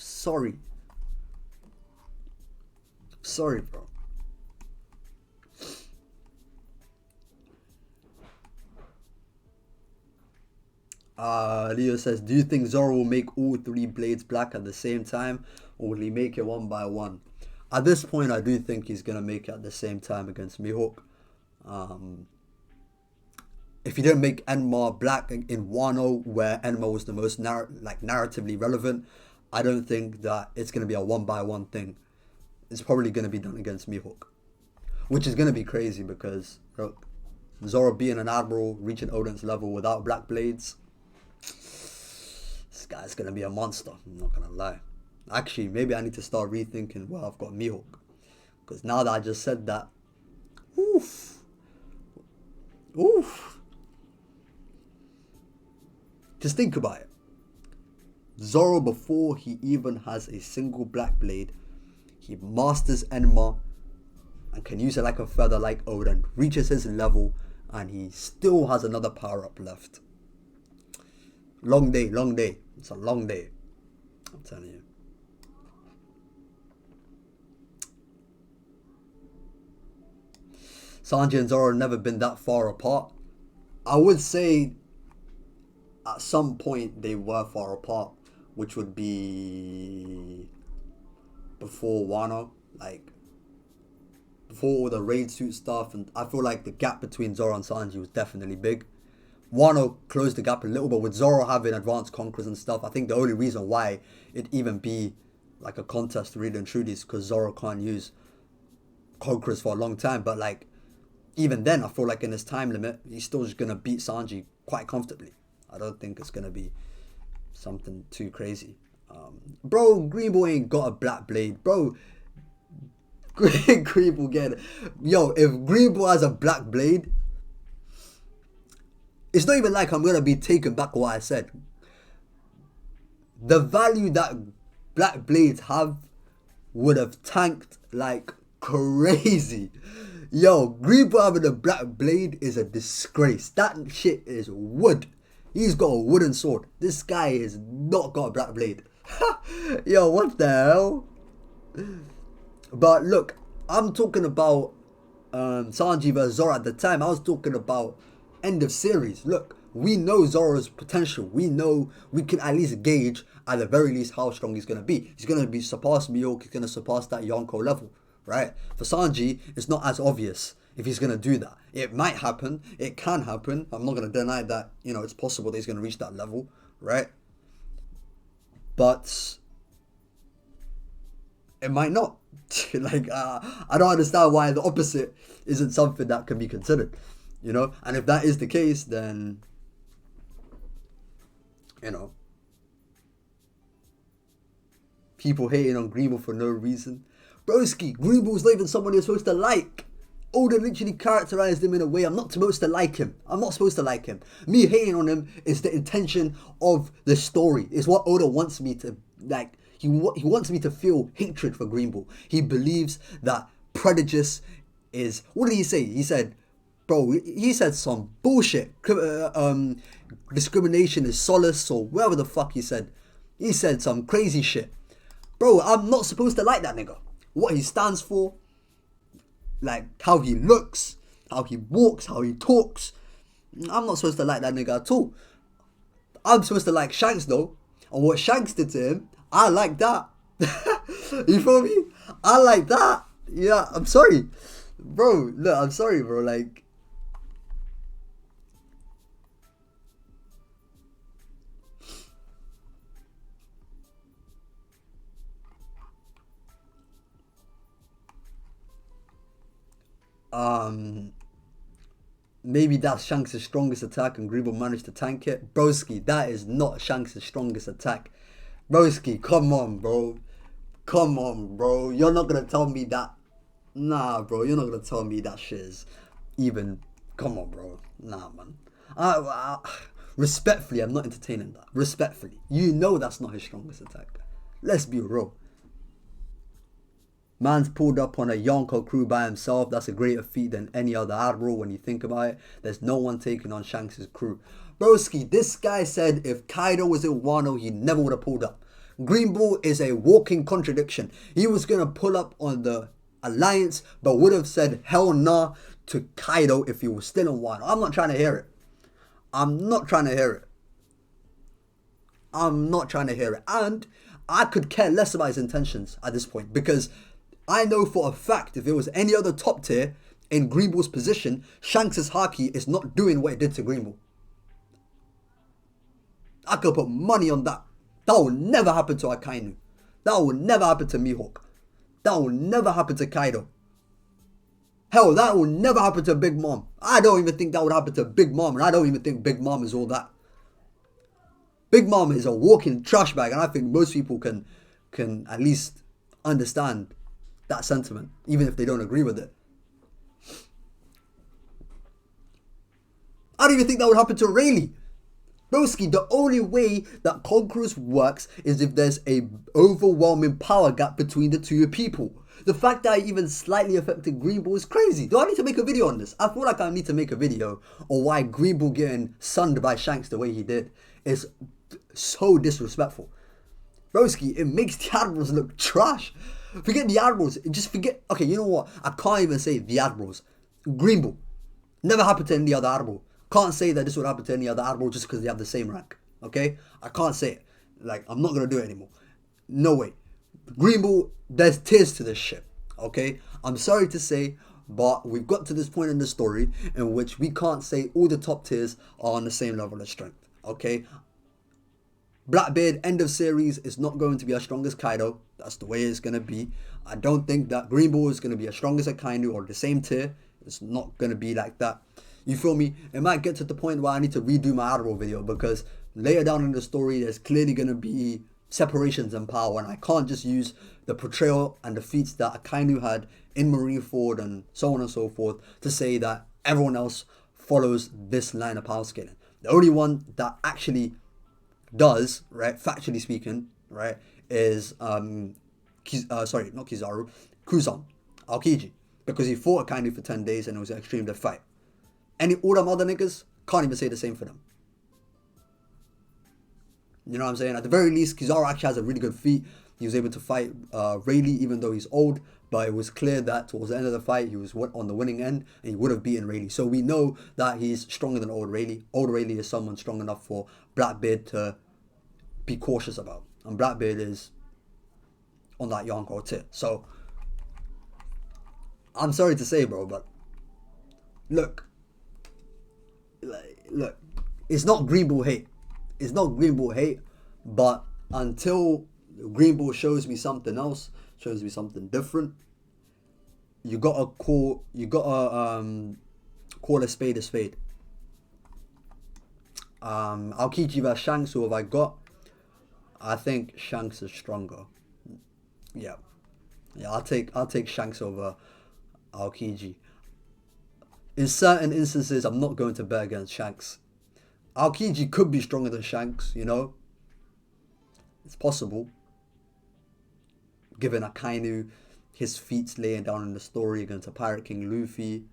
Leo says, do you think Zoro will make all three blades black at the same time, or will he make it one by one? At this point, I do think he's gonna make it at the same time against Mihawk. If he didn't make Enma black in Wano, where Enma was the most narratively relevant, I don't think that it's gonna be a one by one thing. It's probably gonna be done against Mihawk, which is gonna be crazy because, look, Zoro being an admiral, reaching Odin's level without black blades, this guy's gonna be a monster. I'm not gonna lie. Actually, maybe I need to start rethinking where I've got Mihawk, because now that I just said that, oof. Just think about it. Zoro, before he even has a single black blade, he masters Enma and can use it like a feather like Odin, reaches his level, and he still has another power-up left. Long day. It's a long day. I'm telling you. Sanji and Zoro have never been that far apart. I would say at some point they were far apart, which would be before Wano, like before all the raid suit stuff, and I feel like the gap between Zoro and Sanji was definitely big. Wano closed the gap a little, but with Zoro having advanced conquerors and stuff, I think the only reason why it even be like a contest really and truly is because Zoro can't use conquerors for a long time. But like even then, I feel like in his time limit, he's still just gonna beat Sanji quite comfortably. I don't think it's gonna be something too crazy. Bro, Green Bull ain't got a black blade, bro. Green Bull get it. Yo, if Green Bull has a black blade, it's not even like I'm gonna be taken back what I said. The value that black blades have would have tanked like crazy. Yo, Green Bull having a black blade is a disgrace. That shit is wood. He's got a wooden sword. This guy has not got a black blade. Yo, what the hell? But look, I'm talking about Sanji versus Zoro at the time. I was talking about end of series. Look, we know Zoro's potential. We know we can at least gauge at the very least how strong he's going to be. He's going to be surpass Miyok. He's going to surpass that Yonko level, right? For Sanji, it's not as obvious if he's going to do that. It might happen. It can happen. I'm not going to deny that, it's possible that he's going to reach that level, right? But it might not. Like, I don't understand why the opposite isn't something that can be considered, And if that is the case, then, people hating on Green Bull for no reason. Broski, Green Bull's not even someone you're supposed to like. Oda literally characterized him in a way I'm not supposed to like him. I'm not supposed to like him. Me hating on him is the intention of the story. It's what Oda wants me to like. He wants me to feel hatred for Green Bull. He believes that prejudice is... What did he say? He said, he said some bullshit. Discrimination is solace or whatever the fuck he said. He said some crazy shit. Bro, I'm not supposed to like that nigga. What he stands for, like how he looks, how he walks, how he talks. I'm not supposed to like that nigga at all. I'm supposed to like Shanks though. And what Shanks did to him, I like that. You feel me? I like that. Yeah, I'm sorry. Bro, look, I'm sorry, bro. Like, maybe that's Shanks' strongest attack and Green Bull managed to tank it. Broski, that is not Shanks' strongest attack. Broski, come on, bro. Come on, bro. You're not going to tell me that. Nah, bro. You're not going to tell me that shit is even... Come on, bro. Nah, man. Respectfully, I'm not entertaining that. Respectfully. You know that's not his strongest attack. Let's be real. Man's pulled up on a Yonko crew by himself. That's a greater feat than any other admiral when you think about it. There's no one taking on Shanks' crew. Broski, this guy said if Kaido was in Wano, he never would have pulled up. Green Bull is a walking contradiction. He was going to pull up on the alliance, but would have said hell nah to Kaido if he was still in Wano. I'm not trying to hear it. I'm not trying to hear it. I'm not trying to hear it. And I could care less about his intentions at this point, because I know for a fact if it was any other top tier in Green Bull's position, Shanks' Haki is not doing what it did to Green Bull. I could put money on that. That will never happen to Akainu. That will never happen to Mihawk. That will never happen to Kaido. Hell, that will never happen to Big Mom. I don't even think that would happen to Big Mom, and I don't even think Big Mom is all that. Big Mom is a walking trash bag, and I think most people can at least understand that sentiment, even if they don't agree with it. I don't even think that would happen to Rayleigh. Broski, the only way that Conquerors works is if there's a overwhelming power gap between the two people. The fact that I even slightly affected Green Bull is crazy. Do I need to make a video on this? I feel like I need to make a video on why Green Bull getting sunned by Shanks the way he did is so disrespectful. Broski, it makes the Admirals look trash. Forget the Admirals. Just forget. Okay, you know what? I can't even say the Admirals. Green Bull. Never happened to any other Admiral. Can't say that this would happen to any other Admiral just because they have the same rank. Okay, I can't say it. Like, I'm not gonna do it anymore. No way. Green Bull, there's tiers to this shit. Okay, I'm sorry to say, but we've got to this point in the story in which we can't say all the top tiers are on the same level of strength. Okay, Blackbeard, end of series, is not going to be as strong as Kaido. That's the way it's going to be. I don't think that Green Bull is going to be as strong as Akainu or the same tier. It's not going to be like that. You feel me? It might get to the point where I need to redo my Admiral video because later down in the story, there's clearly going to be separations in power, and I can't just use the portrayal and the feats that Akainu had in Marineford and so on and so forth to say that everyone else follows this line of power scaling. The only one that actually does, right, factually speaking, right, is not Kizaru, Kuzan, Aokiji, because he fought Akainu for 10 days and it was an extreme death fight. All them other niggas, can't even say the same for them. You know what I'm saying? At the very least, Kizaru actually has a really good feat. He was able to fight Rayleigh even though he's old, but it was clear that towards the end of the fight, he was on the winning end and he would have beaten Rayleigh. So we know that he's stronger than old Rayleigh. Old Rayleigh is someone strong enough for Blackbeard to be cautious about. And Blackbeard is on that Yonko tier. So, I'm sorry to say, bro, but look, it's not Green Bull hate. It's not Green Bull hate, but until Green Bull shows me something else, shows me something different, you gotta call a spade a spade. Aokiji vs Shanks, who have I got? I think Shanks is stronger. Yeah, I'll take Shanks over Aokiji. In certain instances, I'm not going to bet against Shanks. Aokiji could be stronger than Shanks, you know. It's possible. Given Akainu, his feats laying down in the story against a Pirate King Luffy.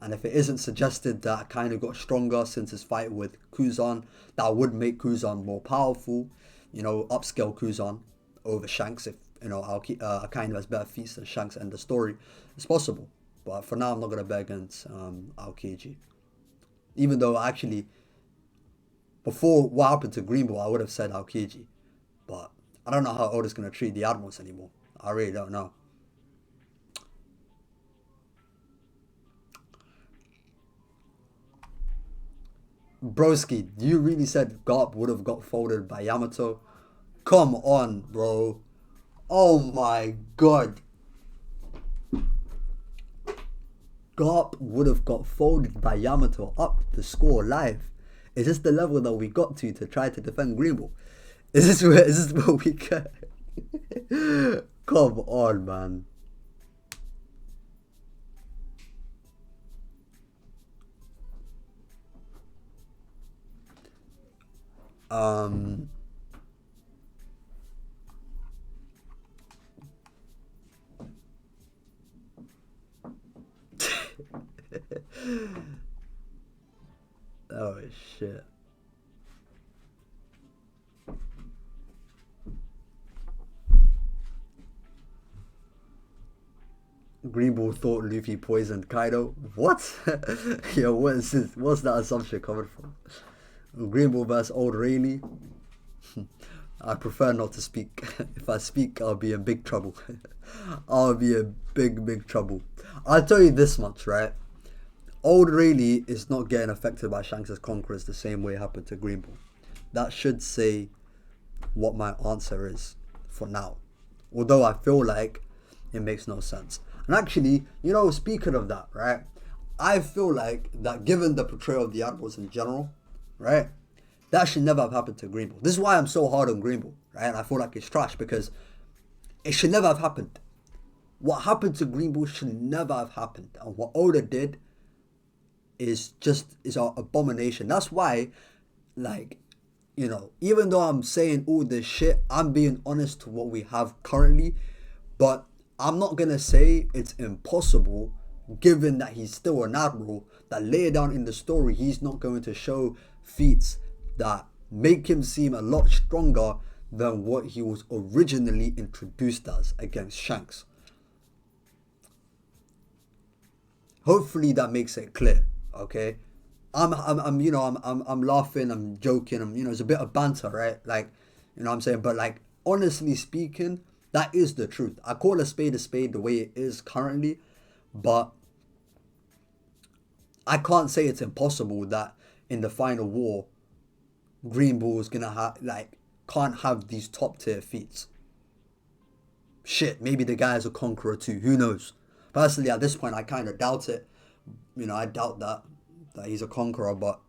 And if it isn't suggested that Akainu got stronger since his fight with Kuzan, that would make Kuzan more powerful. You know, upscale Kuzan over Shanks if, you know, Akainu has better feats than Shanks and the story. It's possible. But for now, I'm not going to bet against Aokiji. Even though, actually, before what happened to Green Bull, I would have said Aokiji. But I don't know how Oda's going to treat the Admirals anymore. I really don't know. Broski, you really said Garp would have got folded by Yamato? Come on, bro. Oh my god. Garp would have got folded by Yamato up the score live. Is this the level that we got to try to defend Green Bull? Is this where we get? Come on, man. Oh shit. Green Bull thought Luffy poisoned Kaido. What? Yo, what is this? What's that assumption coming from? Green Bull versus Old Rayleigh. I prefer not to speak. If I speak, I'll be in big trouble. I'll be in big trouble. I'll tell you this much, right? Old Rayleigh is not getting affected by Shanks' conquerors the same way it happened to Green Bull. That should say what my answer is for now. Although I feel like it makes no sense. And actually, you know, speaking of that, right? I feel like that given the portrayal of the Admirals in general, right? That should never have happened to Green Bull. This is why I'm so hard on Green Bull, right? And I feel like it's trash because it should never have happened. What happened to Green Bull should never have happened. And what Oda did is an abomination. That's why, like, you know, even though I'm saying all this shit, I'm being honest to what we have currently. But I'm not going to say it's impossible, given that he's still an admiral, that later down in the story, he's not going to show feats that make him seem a lot stronger than what he was originally introduced as against Shanks. Hopefully that makes it clear, okay? I'm laughing, I'm joking, it's a bit of banter, right? Like, what I'm saying, but like, honestly speaking, that is the truth. I call a spade the way it is currently, but I can't say it's impossible that in the final war, Green Bull is gonna have like can't have these top tier feats. Shit, maybe the guy is a conqueror too. Who knows? Personally, at this point, I kind of doubt it. I doubt that he's a conqueror, but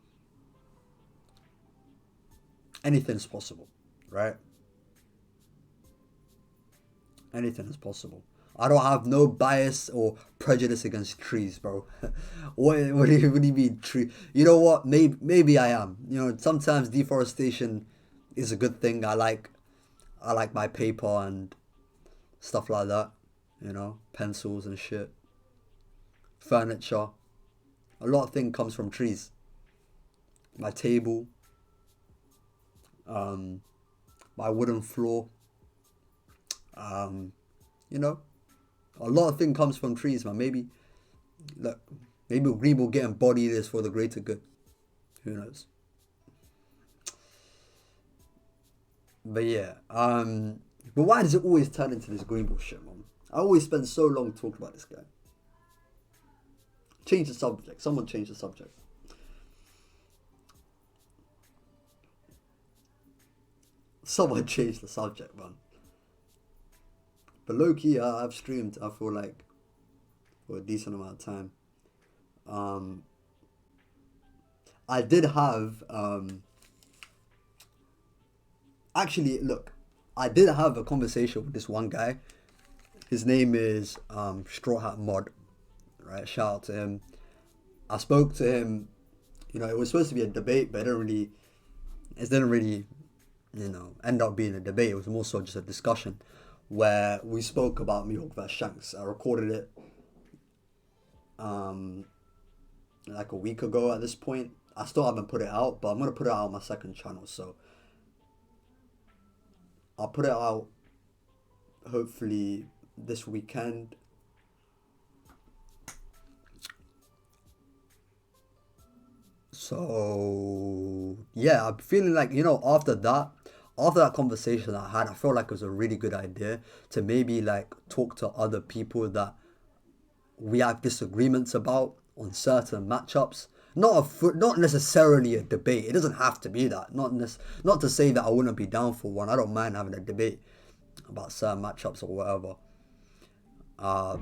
anything's possible, right? Anything is possible. I don't have no bias or prejudice against trees, bro. What do you mean tree? You know what? Maybe I am. Sometimes deforestation is a good thing. I like my paper and stuff like that. Pencils and shit, furniture. A lot of thing comes from trees. My table, um, my wooden floor. Um, you know, a lot of thing comes from trees, man. Look, maybe Green will get embodied this for the greater good. Who knows? But yeah, but why does it always turn into this Green Bull shit, man? I always spend so long talking about this guy. Change the subject. Someone change the subject. Someone change the subject, man. But low key, I've streamed. I feel like for a decent amount of time. Um, I did have actually look. I did have a conversation with this one guy. His name is Straw Hat Mod. Right, shout out to him. I spoke to him. It was supposed to be a debate, but it didn't really end up being a debate. It was more so just a discussion where we spoke about Mihawk vs Shanks. I recorded it like a week ago at this point. I still haven't put it out, but I'm gonna put it out on my second channel. So I'll put it out hopefully this weekend. So yeah, I'm feeling like after that conversation I had, I felt like it was a really good idea to maybe like talk to other people that we have disagreements about on certain matchups. Not necessarily a debate. It doesn't have to be that. Not to say that I wouldn't be down for one. I don't mind having a debate about certain matchups or whatever. Uh,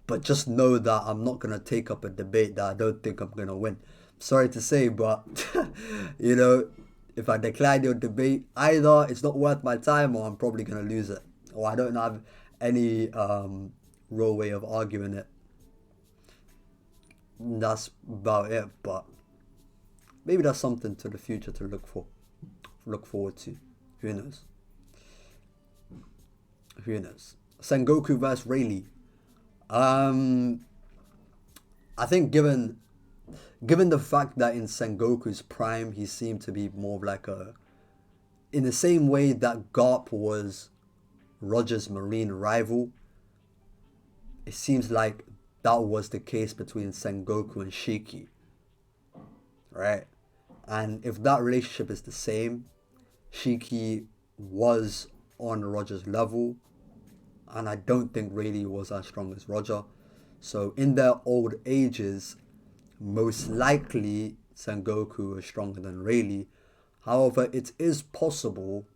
but just know that I'm not gonna take up a debate that I don't think I'm gonna win. Sorry to say, but you know, if I decline your debate, either it's not worth my time or I'm probably gonna lose it, or I don't have any real way of arguing it. That's about it. But maybe that's something to the future to look forward to. Who knows? Who knows? Sengoku versus Rayleigh. Um, I think given the fact that in Sengoku's prime he seemed to be more of like in the same way that Garp was Roger's marine rival, it seems like that was the case between Sengoku and Shiki, right? And if that relationship is the same, Shiki was on Roger's level, and I don't think Rayleigh was as strong as Roger. So in their old ages, most likely Sengoku is stronger than Rayleigh. However, it is possible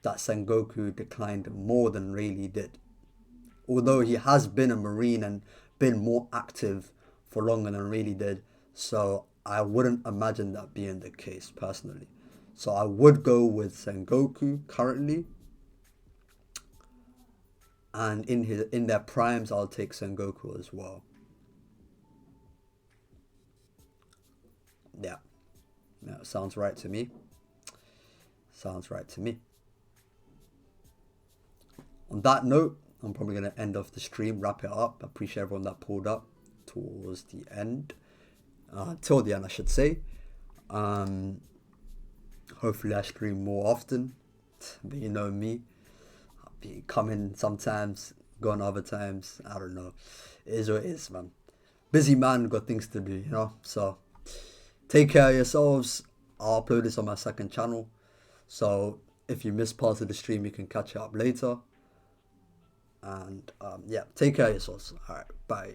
that Sengoku declined more than Rayleigh did. Although he has been a Marine and been more active for longer than Rayleigh did. So I wouldn't imagine that being the case personally. So I would go with Sengoku currently. And in their primes, I'll take Sengoku as well. Yeah. Yeah, sounds right to me. Sounds right to me. On that note, I'm probably going to end off the stream, wrap it up. I appreciate everyone that pulled up towards the end. Till the end, I should say. Hopefully I stream more often. But you know me. I'll be coming sometimes, gone other times. I don't know. It is what it is, man. Busy man, got things to do, So Take care of yourselves. I'll upload this on my second channel. So if you miss part of the stream, you can catch it up later. And yeah, take care of yourselves. All right, bye.